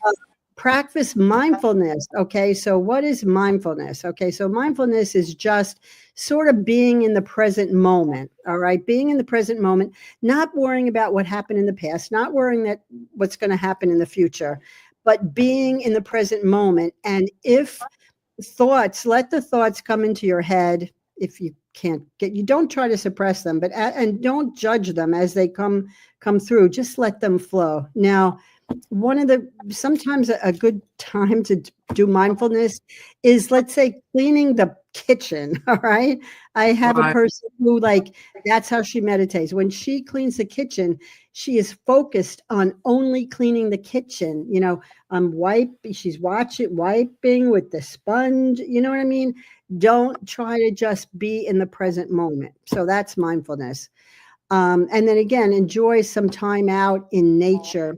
Practice mindfulness. Okay. So what is mindfulness? Okay. So mindfulness is just sort of being in the present moment. All right. Being in the present moment, not worrying about what happened in the past, not worrying that what's going to happen in the future, but being in the present moment. And if let the thoughts come into your head. If you can't you don't try to suppress them, but and don't judge them as they come through. Just let them flow. Now, sometimes a good time to do mindfulness is, let's say, cleaning the kitchen. All right. I have a person who, like, that's how she meditates. When she cleans the kitchen, she is focused on only cleaning the kitchen. You know, she's wiping with the sponge. You know what I mean? Don't try to just be in the present moment. So that's mindfulness. And then again, enjoy some time out in nature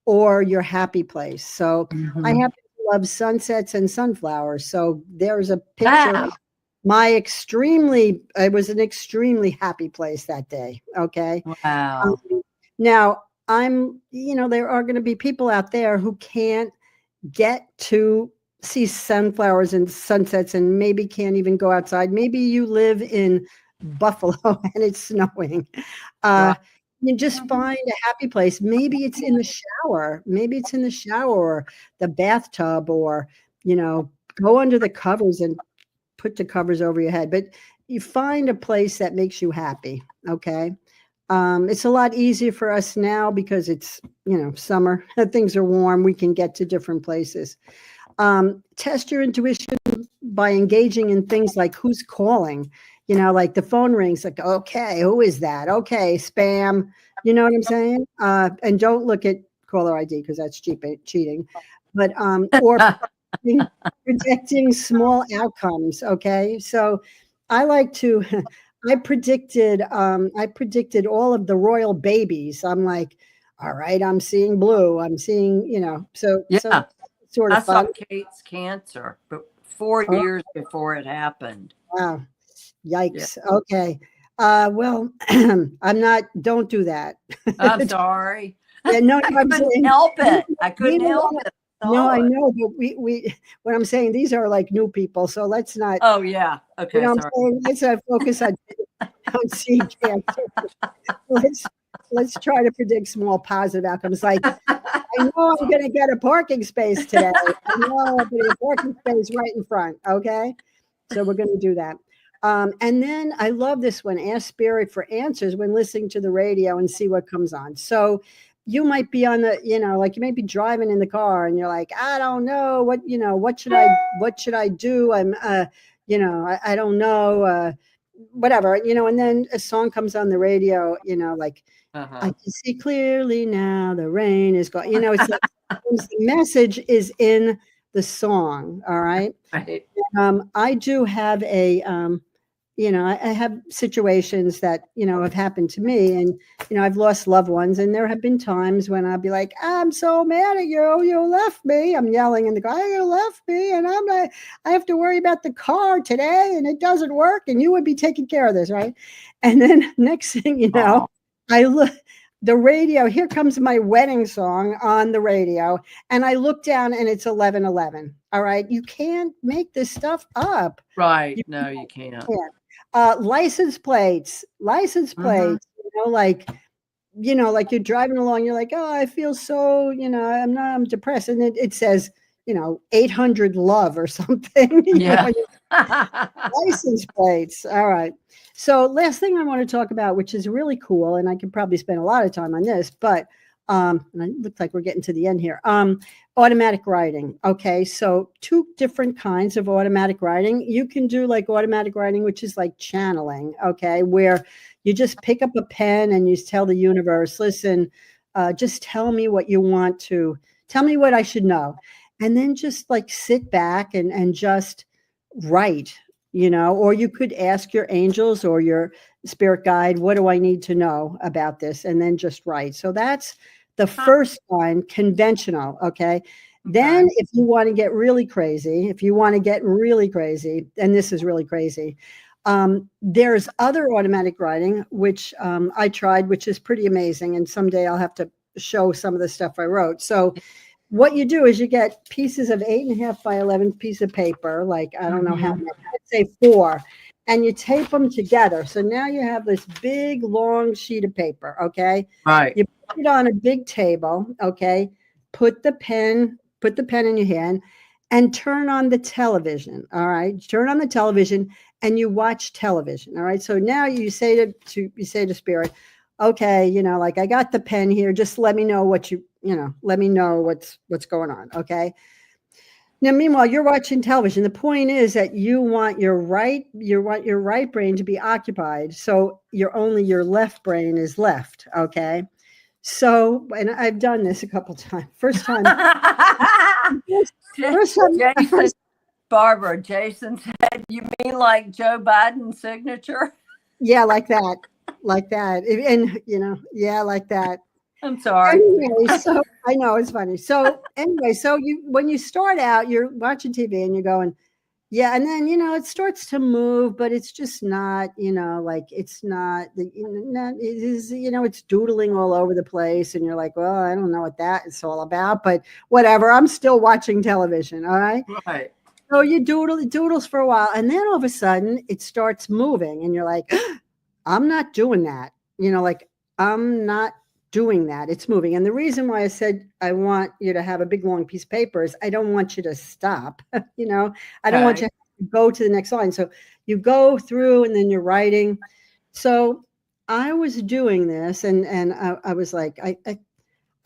or your happy place. So I happen to love sunsets and sunflowers. So there's a picture of it was an extremely happy place that day. Okay. Wow. Now there are going to be people out there who can't get to see sunflowers and sunsets and maybe can't even go outside. Maybe you live in Buffalo and it's snowing. You just find a happy place. Maybe it's in the shower. Maybe it's in the shower or the bathtub, or, you know, go under the covers and put the covers over your head. But you find a place that makes you happy. Okay. It's a lot easier for us now because it's, you know, summer. Things are warm. We can get to different places. Test your intuition by engaging in things like who's calling. You know, like the phone rings, like, okay, who is that? Okay, spam. You know what I'm saying? And don't look at caller ID because that's cheating. But or projecting small outcomes. Okay, so I predicted all of the royal babies. I'm like, all right, I'm seeing blue. I'm seeing, you know, so sort of fun. I saw Kate's cancer, but 4 years before it happened. Wow. Yikes. Yeah. Okay. Well, don't do that. I'm sorry. Yeah, no, I couldn't help it. I couldn't help it. No, I know, but we what I'm saying, these are like new people, so let's not. Oh yeah. Okay. You know sorry. what I'm saying? Let's not focus on seeing cancer. Let's try to predict small positive outcomes. Like, I know I'm going to get a parking space today. I know I'm going to get a parking space right in front. Okay, so we're going to do that. And then I love this one, ask spirit for answers when listening to the radio and see what comes on. So you might be on the, like you may be driving in the car and you're like, I don't know what should I do? I'm, I don't know, whatever, and then a song comes on the radio, like, I can see clearly now the rain is gone. It's like the message is in the song. All right. Right. I do have I have situations that, have happened to me, and, I've lost loved ones, and there have been times when I'll be like, I'm so mad at you. You left me. I'm yelling in the car, you left me. And I have to worry about the car today and it doesn't work. And you would be taking care of this. Right. And then next thing you know, I look, the radio, here comes my wedding song on the radio. And I look down and it's 11:11. All right. You can't make this stuff up. Right. No, you can't. License plates, like you're driving along, you're like, oh, I feel so, I'm depressed. And it says, 800 love or something. Yeah. License plates. All right. So last thing I want to talk about, which is really cool, and I could probably spend a lot of time on this, but and it looks like we're getting to the end here. Automatic writing. Okay. So 2 different kinds of automatic writing. You can do like automatic writing, which is like channeling. Okay. Where you just pick up a pen and you tell the universe, listen, just tell me what you want to tell me, what I should know. And then just like sit back and just write, or you could ask your angels or your spirit guide, what do I need to know about this? And then just write. So that's the first one, conventional. Okay. Then if you want to get really crazy, and this is really crazy, there's other automatic writing, which I tried, which is pretty amazing. And someday I'll have to show some of the stuff I wrote. So what you do is you get pieces of 8.5 by 11 piece of paper, like, I don't know how many, I'd say 4, and you tape them together. So now you have this big, long sheet of paper. Okay. Right. You put it on a big table. Okay. Put the pen in your hand and turn on the television. All right. Turn on the television and you watch television. All right. So now you say to spirit, okay, like, I got the pen here. Just let me know let me know what's going on. Okay. Now, meanwhile, you're watching television. The point is that you want your right brain to be occupied. So only your left brain is left. Okay. So, and I've done this a couple times. First time. Barbara, Jason said, you mean like Joe Biden's signature? Yeah, like that. And, yeah, like that. I'm sorry. Anyway, so I know it's funny. So anyway, when you start out, you're watching TV and you're going, yeah, and then it starts to move, but it's just not, like, it's not the it is, it's doodling all over the place, and you're like, well, I don't know what that is all about, but whatever. I'm still watching television. All right. Right. So you doodles for a while, and then all of a sudden it starts moving, and you're like, I'm not doing that. Like, I'm not doing that. It's moving. And the reason why I said I want you to have a big long piece of paper is I don't want you to stop. I don't want you to go to the next line. So you go through and then you're writing. So I was doing this and I was like, I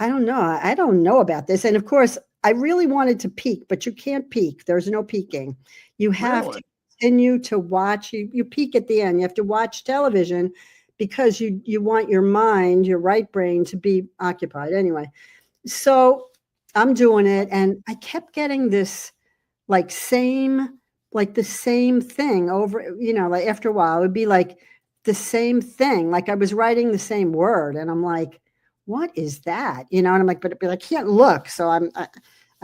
don't know. I don't know about this. And of course, I really wanted to peek, but you can't peek. There's no peeking. You have to continue to watch. You peek at the end. You have to watch television because you want your mind, your right brain, to be occupied. Anyway, so I'm doing it, and I kept getting this the same thing over, like after a while, it would be like the same thing. Like I was writing the same word, and I'm like, what is that? And I'm like, but I can't look. So I'm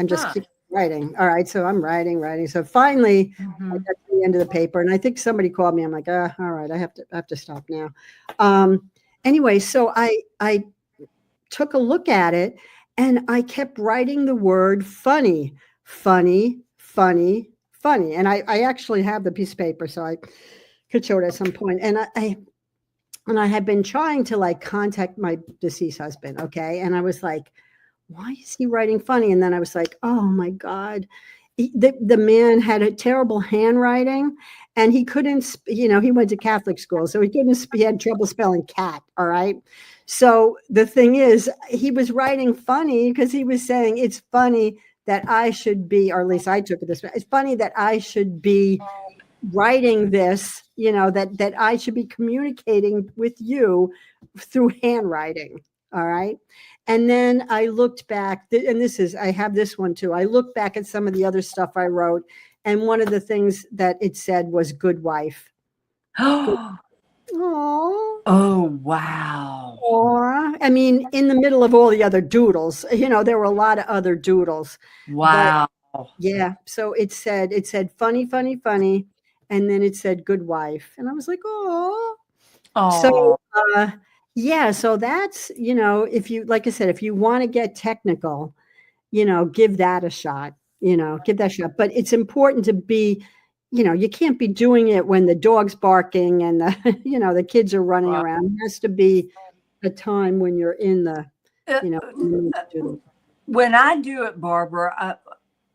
just keep writing. All right. So I'm writing. So finally I got to the end of the paper, and I think somebody called me. I'm like, all right, I have to stop now. Anyway, so I took a look at it, and I kept writing the word funny. And I actually have the piece of paper, so I could show it at some point. And I had been trying to contact my deceased husband. Okay. And I was like, why is he writing funny? And then I was like, oh my God, the man had a terrible handwriting, and he couldn't, he went to Catholic school, so he had trouble spelling cat. All right. So the thing is, he was writing funny because he was saying it's funny that I should be, or at least I took it this way. It's funny that I should be writing this, that I should be communicating with you through handwriting. All right. And then I looked back, and I have this one too. I looked back at some of the other stuff I wrote, and one of the things that it said was good wife. Aww. Oh, wow. Or, I mean, in the middle of all the other doodles, there were a lot of other doodles. Wow. But, yeah. So it said funny, funny, funny. And then it said good wife. And I was like, oh. So, yeah. So that's, if you, like I said, if you want to get technical, give that a shot, give that a shot. But it's important to be, you can't be doing it when the dog's barking and the, the kids are running around. It has to be a time when you're in the, when I do it, Barbara,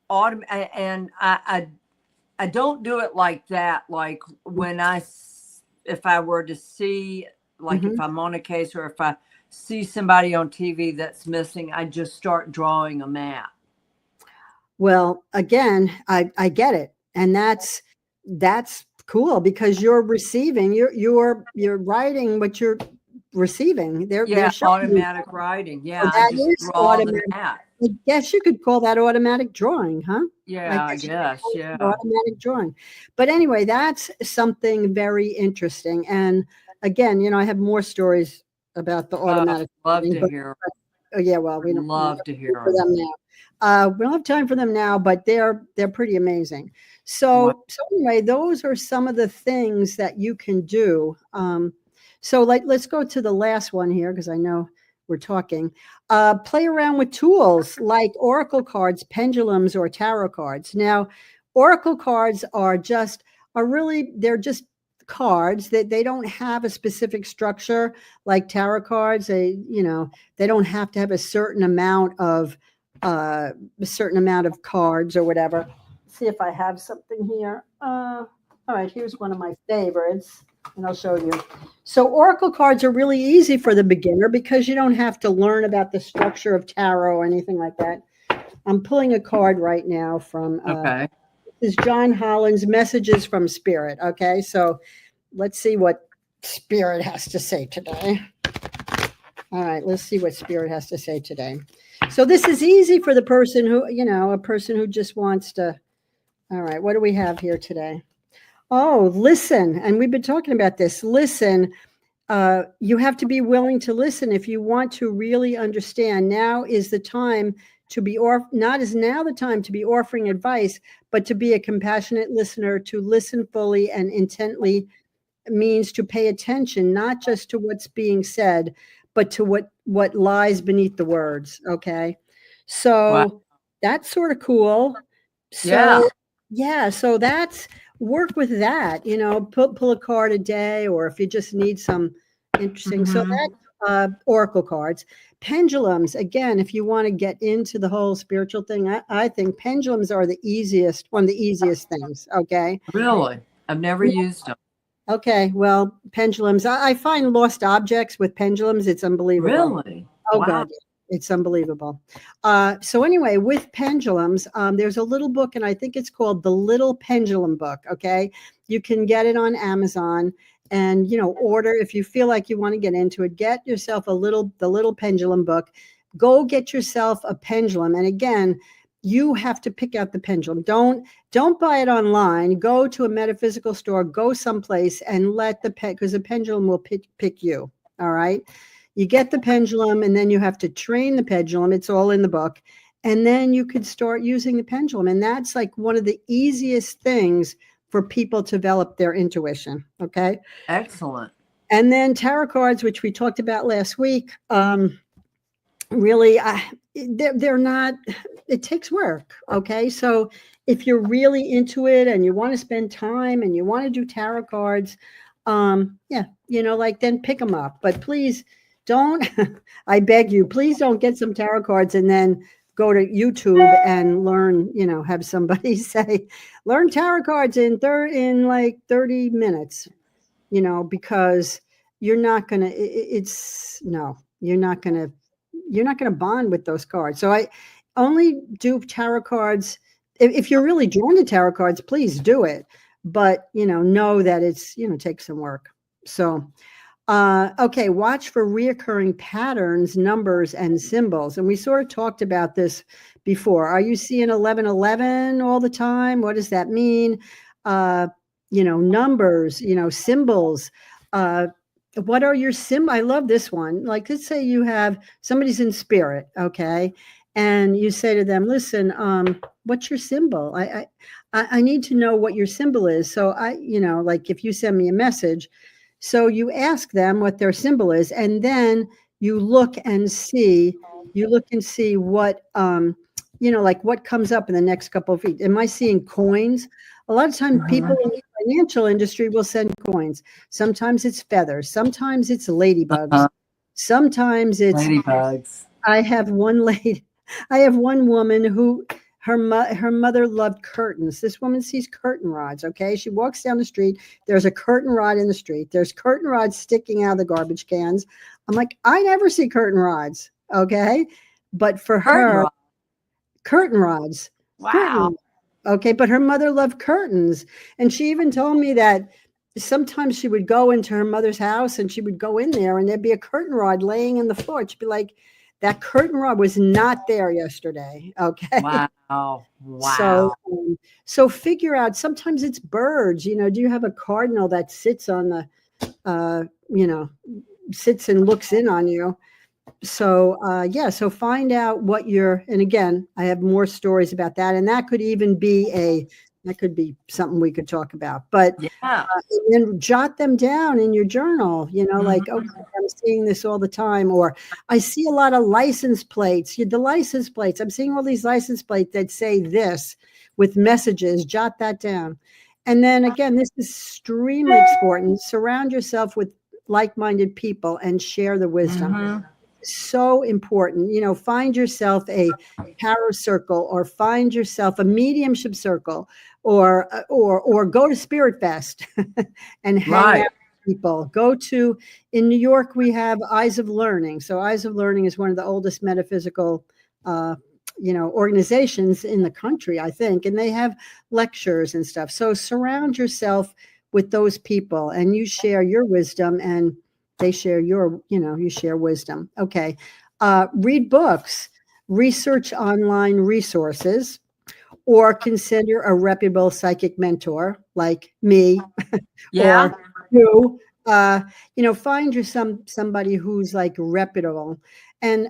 I don't do it like that. Like when if I were to see, like if I'm on a case or if I see somebody on TV that's missing, I just start drawing a map. Well, again, I get it. And that's cool because you're receiving, you're writing what you're receiving. They're automatic writing. Yeah, so that is automatic. I guess you could call that automatic drawing, huh? Yeah, I guess. Yeah, automatic drawing. But anyway, that's something very interesting. And again, I have more stories about the automatic. Love to hear. Yeah, well, we don't love to hear them now. We don't have time for them now, but they're pretty amazing. So anyway, those are some of the things that you can do. So let's go to the last one here because I know we're talking. Play around with tools like oracle cards, pendulums, or tarot cards. Now, oracle cards they're just cards that they don't have a specific structure like tarot cards. They don't have to have a certain amount of cards or whatever. Let's see if I have something here. All right, here's one of my favorites, and I'll show you. So oracle cards are really easy for the beginner because you don't have to learn about the structure of tarot or anything like that. I'm pulling a card right now from this is John Holland's Messages from Spirit. Okay, so let's see what Spirit has to say today. All right, let's see what Spirit has to say today. So this is easy for the person who, a person who just wants to. All right, what do we have here today? Oh, listen. And we've been talking about this. Listen, you have to be willing to listen if you want to really understand. Now is the time to be, now the time to be offering advice, but to be a compassionate listener, to listen fully and intently means to pay attention, not just to what's being said, but to what lies beneath the words. Okay. So that's sort of cool. So so that's, work with that, pull a card a day, or if you just need some interesting. So that's oracle cards. Pendulums, again, if you want to get into the whole spiritual thing, I think pendulums are one of the easiest things. Okay. Really? I've never used them. Okay. Well, pendulums, I find lost objects with pendulums. It's unbelievable. Really? Oh, wow. God. It's unbelievable. So anyway, with pendulums, there's a little book, and I think it's called The Little Pendulum Book. Okay. You can get it on Amazon and, order if you feel like you want to get into it. Get yourself the Little Pendulum Book. Go get yourself a pendulum. And again, you have to pick out the pendulum. Don't buy it online. Go to a metaphysical store, go someplace and because the pendulum will pick you. All right. You get the pendulum and then you have to train the pendulum. It's all in the book. And then you could start using the pendulum. And that's like one of the easiest things for people to develop their intuition. Okay. Excellent. And then tarot cards, which we talked about last week, really, they're not, it takes work. Okay. So if you're really into it and you want to spend time and you want to do tarot cards, then pick them up. But please, I beg you, please don't get some tarot cards and then go to YouTube and learn, have somebody say, learn tarot cards in like 30 minutes, because you're not going to, you're not going to bond with those cards. So I only do tarot cards. If you're really drawn to tarot cards, please do it. But, know that it's, takes some work. So, okay. Watch for reoccurring patterns, numbers, and symbols. And we sort of talked about this before. Are you seeing 1111 all the time? What does that mean? Numbers, symbols. What are your I love this one. Like, let's say you have somebody's in spirit. Okay. And you say to them, listen, what's your symbol? I need to know what your symbol is. So like if you send me a message, so you ask them what their symbol is, and then you look and see what, like what comes up in the next couple of weeks. Am I seeing coins? A lot of times people in the financial industry will send coins. Sometimes it's feathers. Sometimes it's ladybugs. Sometimes it's ladybugs. I have one woman who her mother loved curtains. This woman sees curtain rods. Okay. She walks down the street. There's a curtain rod in the street. There's curtain rods sticking out of the garbage cans. I'm like, I never see curtain rods. Okay. But for her, curtain rods. Wow. Curtain. Okay. But her mother loved curtains. And she even told me that sometimes she would go into her mother's house and she would go in there and there'd be a curtain rod laying in the floor. She'd be like, that curtain rod was not there yesterday. Okay. Wow. Wow. So figure out, sometimes it's birds, do you have a cardinal that sits on the, sits and looks in on you? So, so find out what and again, I have more stories about that. And that could even be something we could talk about, but then jot them down in your journal, like, okay, I'm seeing this all the time, or I see a lot of license plates. The license plates, I'm seeing all these license plates that say this with messages, jot that down. And then again, this is extremely important. Surround yourself with like-minded people and share the wisdom. So important. Find yourself a tarot circle, or find yourself a mediumship circle, or go to Spirit Fest and hang out with people. In New York, we have Eyes of Learning. So Eyes of Learning is one of the oldest metaphysical organizations in the country, I think, and they have lectures and stuff. So surround yourself with those people and you share your wisdom, and they share you share wisdom. Okay. Read books, research online resources, or consider a reputable psychic mentor like me. Or you, find somebody who's like reputable. And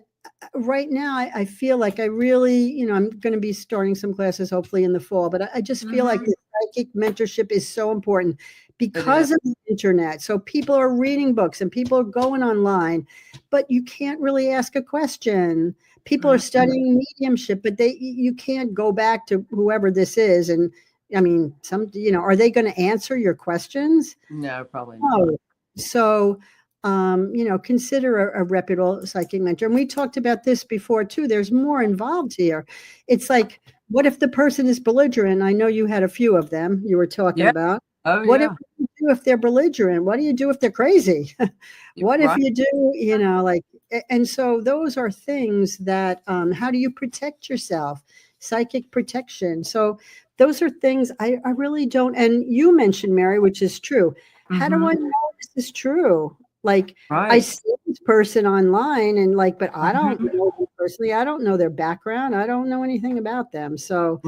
right now I feel like I really, I'm going to be starting some classes hopefully in the fall, but I just feel like the psychic mentorship is so important because of the internet. So people are reading books and people are going online, but you can't really ask a question. People are studying mediumship, but you can't go back to whoever this is. And I mean, are they going to answer your questions? No, probably not. No. So, consider a reputable psychic mentor. And we talked about this before too. There's more involved here. It's like, what if the person is belligerent? I know you had a few of them you were talking about. What do you do if they're belligerent? What do you do if they're crazy? What if you do, and so those are things that, how do you protect yourself? Psychic protection. So those are things I really don't. And you mentioned, Mary, which is true. How do I know this is true? Like, I see this person online and but I don't know them personally. I don't know their background. I don't know anything about them. So,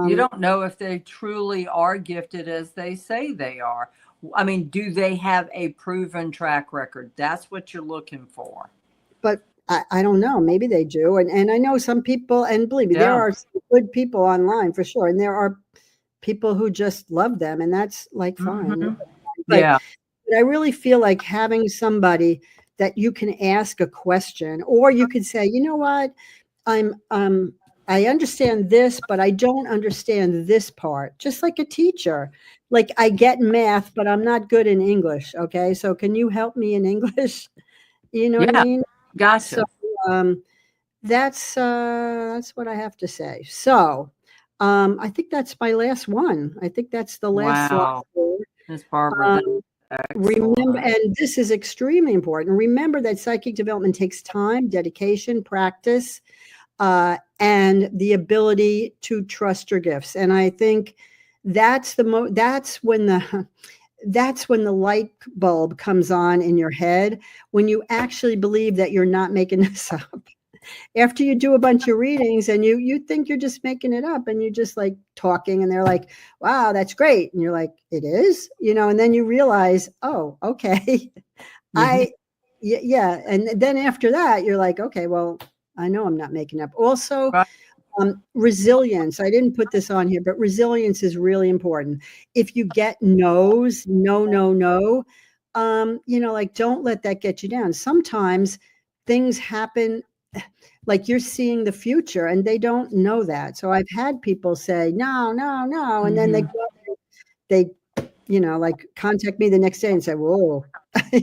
you don't know if they truly are gifted as they say they are. I mean, do they have a proven track record? That's what you're looking for. But I don't know. Maybe they do. And I know some people, and believe me, there are some good people online for sure. And there are people who just love them, and that's fine. But I really feel like having somebody that you can ask a question, or you could say, you know what, I understand this, but I don't understand this part. Just like a teacher, like I get math, but I'm not good in English. Okay. So can you help me in English? You know what I mean? Gotcha. So, that's what I have to say. So, I think that's my last one. I think that's the last slide. Miss Barbara, Remember, Excellent. and this is extremely important. Remember that psychic development takes time, dedication, practice, and the ability to trust your gifts. And I think that's when the light bulb comes on in your head, when you actually believe that you're not making this up. After you do a bunch of readings and you think you're just making it up, and you're just like talking, and they're like, wow, that's great. And you're like, it is, and then you realize, oh, okay. Yeah. And then after that, you're like, okay, well, I know I'm not making up. Also, Right. Resilience. I didn't put this on here, but resilience is really important. If you get no's, no, like, don't let that get you down. Sometimes things happen, like you're seeing the future and they don't know that. So I've had people say, no. And then they like contact me the next day and say, whoa,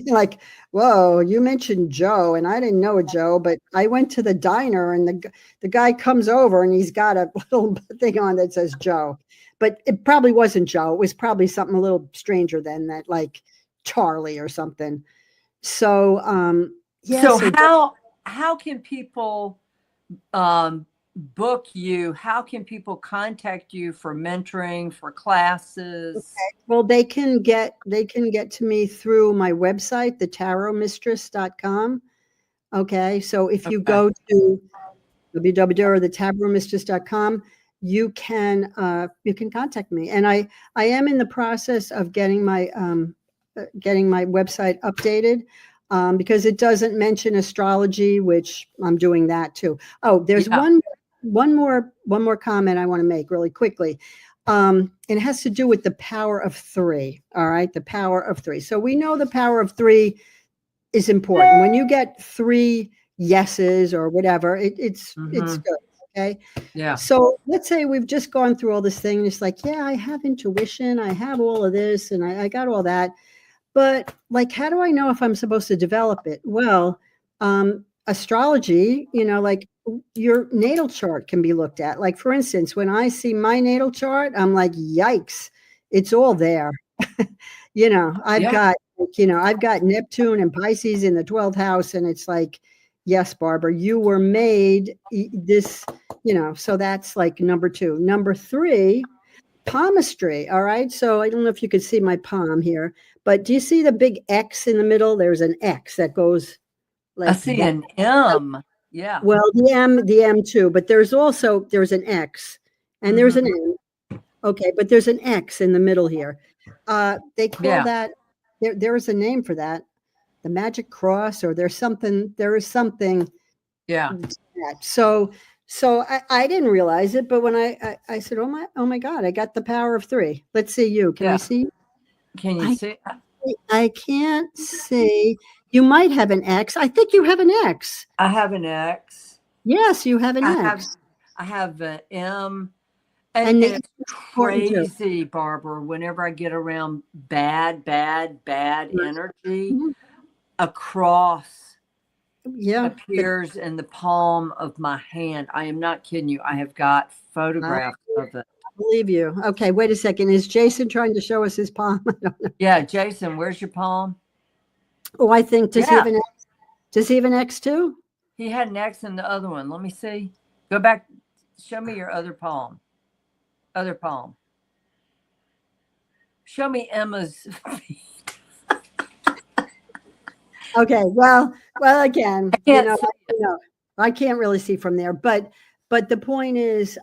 like, whoa, you mentioned Joe and I didn't know a Joe, but I went to the diner and the guy comes over and he's got a little thing on that says Joe, but it probably wasn't Joe. It was probably something a little stranger than that, like Charlie or something. So, yeah. So how can people book you? How can people contact you for mentoring, for classes? Okay. Well, they can get to me through my website, thetarotmistress.com. Okay. So if you go to www.thetarotmistress.com, you can contact me. And I am in the process of getting my website updated, because it doesn't mention astrology, which I'm doing that too. Oh, there's one more comment I want to make really quickly. It has to do with the power of 3. All right. The power of 3. So we know the power of 3 is important. When you get 3 yeses or whatever, it's good. Okay. Yeah. So let's say we've just gone through all this thing and it's like, yeah, I have intuition. I have all of this and I got all that. But like, how do I know if I'm supposed to develop it? Well, astrology, like your natal chart can be looked at. Like, for instance, when I see my natal chart, I'm like, yikes, it's all there. I've got Neptune and Pisces in the 12th house. And it's like, yes, Barbara, you were made this, so that's like number 2. Number 3, palmistry. All right. So I don't know if you could see my palm here, but do you see the big X in the middle? There's an X that goes like I see an M. Yeah. Well, the M too, but there's an X and there's an M. Okay. But there's an X in the middle here. They call that, there is a name for that, the magic cross, or there is something. Yeah. So I didn't realize it, but when I said, oh my God, I got the power of 3. Let's see you. Can I see? Can you see? I can't see. You might have an X. I think you have an X. I have an X. Yes, you have an X. I have an M. And it's crazy, Barbara. Whenever I get around bad energy, a cross appears in the palm of my hand. I am not kidding you. I have got photographs of it. I believe you. Okay, wait a second. Is Jason trying to show us his palm? I don't know. Yeah, Jason, where's your palm? Oh, I think, does he have an X? Does he have an X too? He had an X in the other one. Let me see. Go back. Show me your other palm. Other palm. Show me Emma's feet. Okay. Well, again, I can't really see from there, but the point is,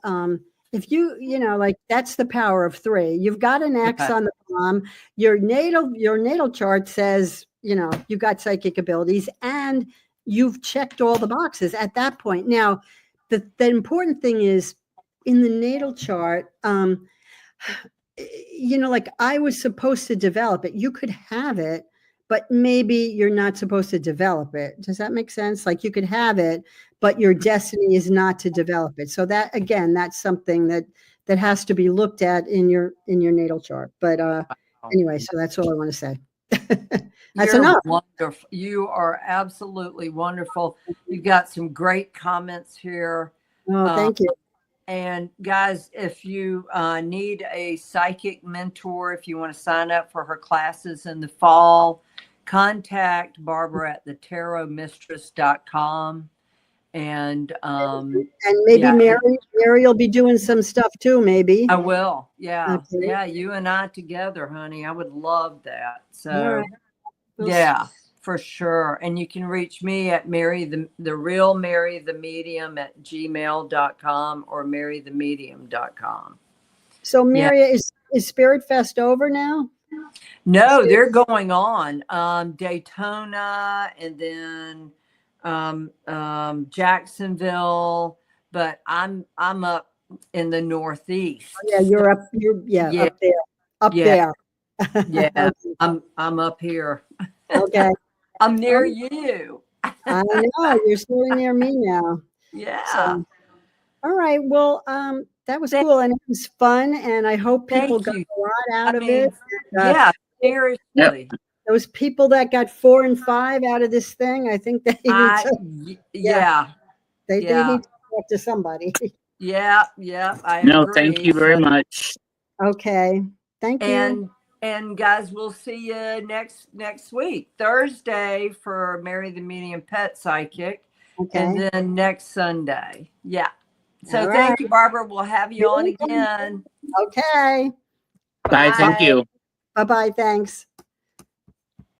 if like, that's the power of 3. You've got an X on the palm. Your natal chart says, you've got psychic abilities and you've checked all the boxes at that point. Now, the important thing is, in the natal chart, like, I was supposed to develop it. You could have it, but maybe you're not supposed to develop it. Does that make sense? Like, you could have it, but your destiny is not to develop it. So that, again, that's something that has to be looked at in your natal chart. But anyway, so that's all I want to say. That's enough. Wonderful. You are absolutely wonderful. You've got some great comments here. Oh, thank you. And guys, if you need a psychic mentor, if you want to sign up for her classes in the fall, contact Barbara at thetarotmistress.com. And maybe yeah, Mary will be doing some stuff too, maybe. I will. Yeah. Okay. Yeah. You and I together, honey. I would love that. So All right. yeah, for sure. And you can reach me at the real Mary the Medium at gmail.com or marythemedium.com. So Mary, is Spirit Fest over now? No, they're going on. Daytona and then Jacksonville, but I'm up in the Northeast. Oh, yeah, you're up. Yeah. Up there. Up there. Yeah, Okay. I'm up here. Okay. I'm near you. I know you're sitting near me now. Yeah. So, all right. Well, that was cool and it was fun, and I hope people got a lot out of it. Yeah, seriously. Yep. Those people that got 4 and 5 out of this thing, I think they need to. They need to talk to somebody. Yeah. I No, agree. thank you very much. Okay. Thank you. And guys, we'll see you next week, Thursday for Mary the Medium Pet Psychic, and then next Sunday. Yeah. So thank you, Barbara. We'll have you on again. Okay. Bye. Thank you. Bye-bye. Thanks.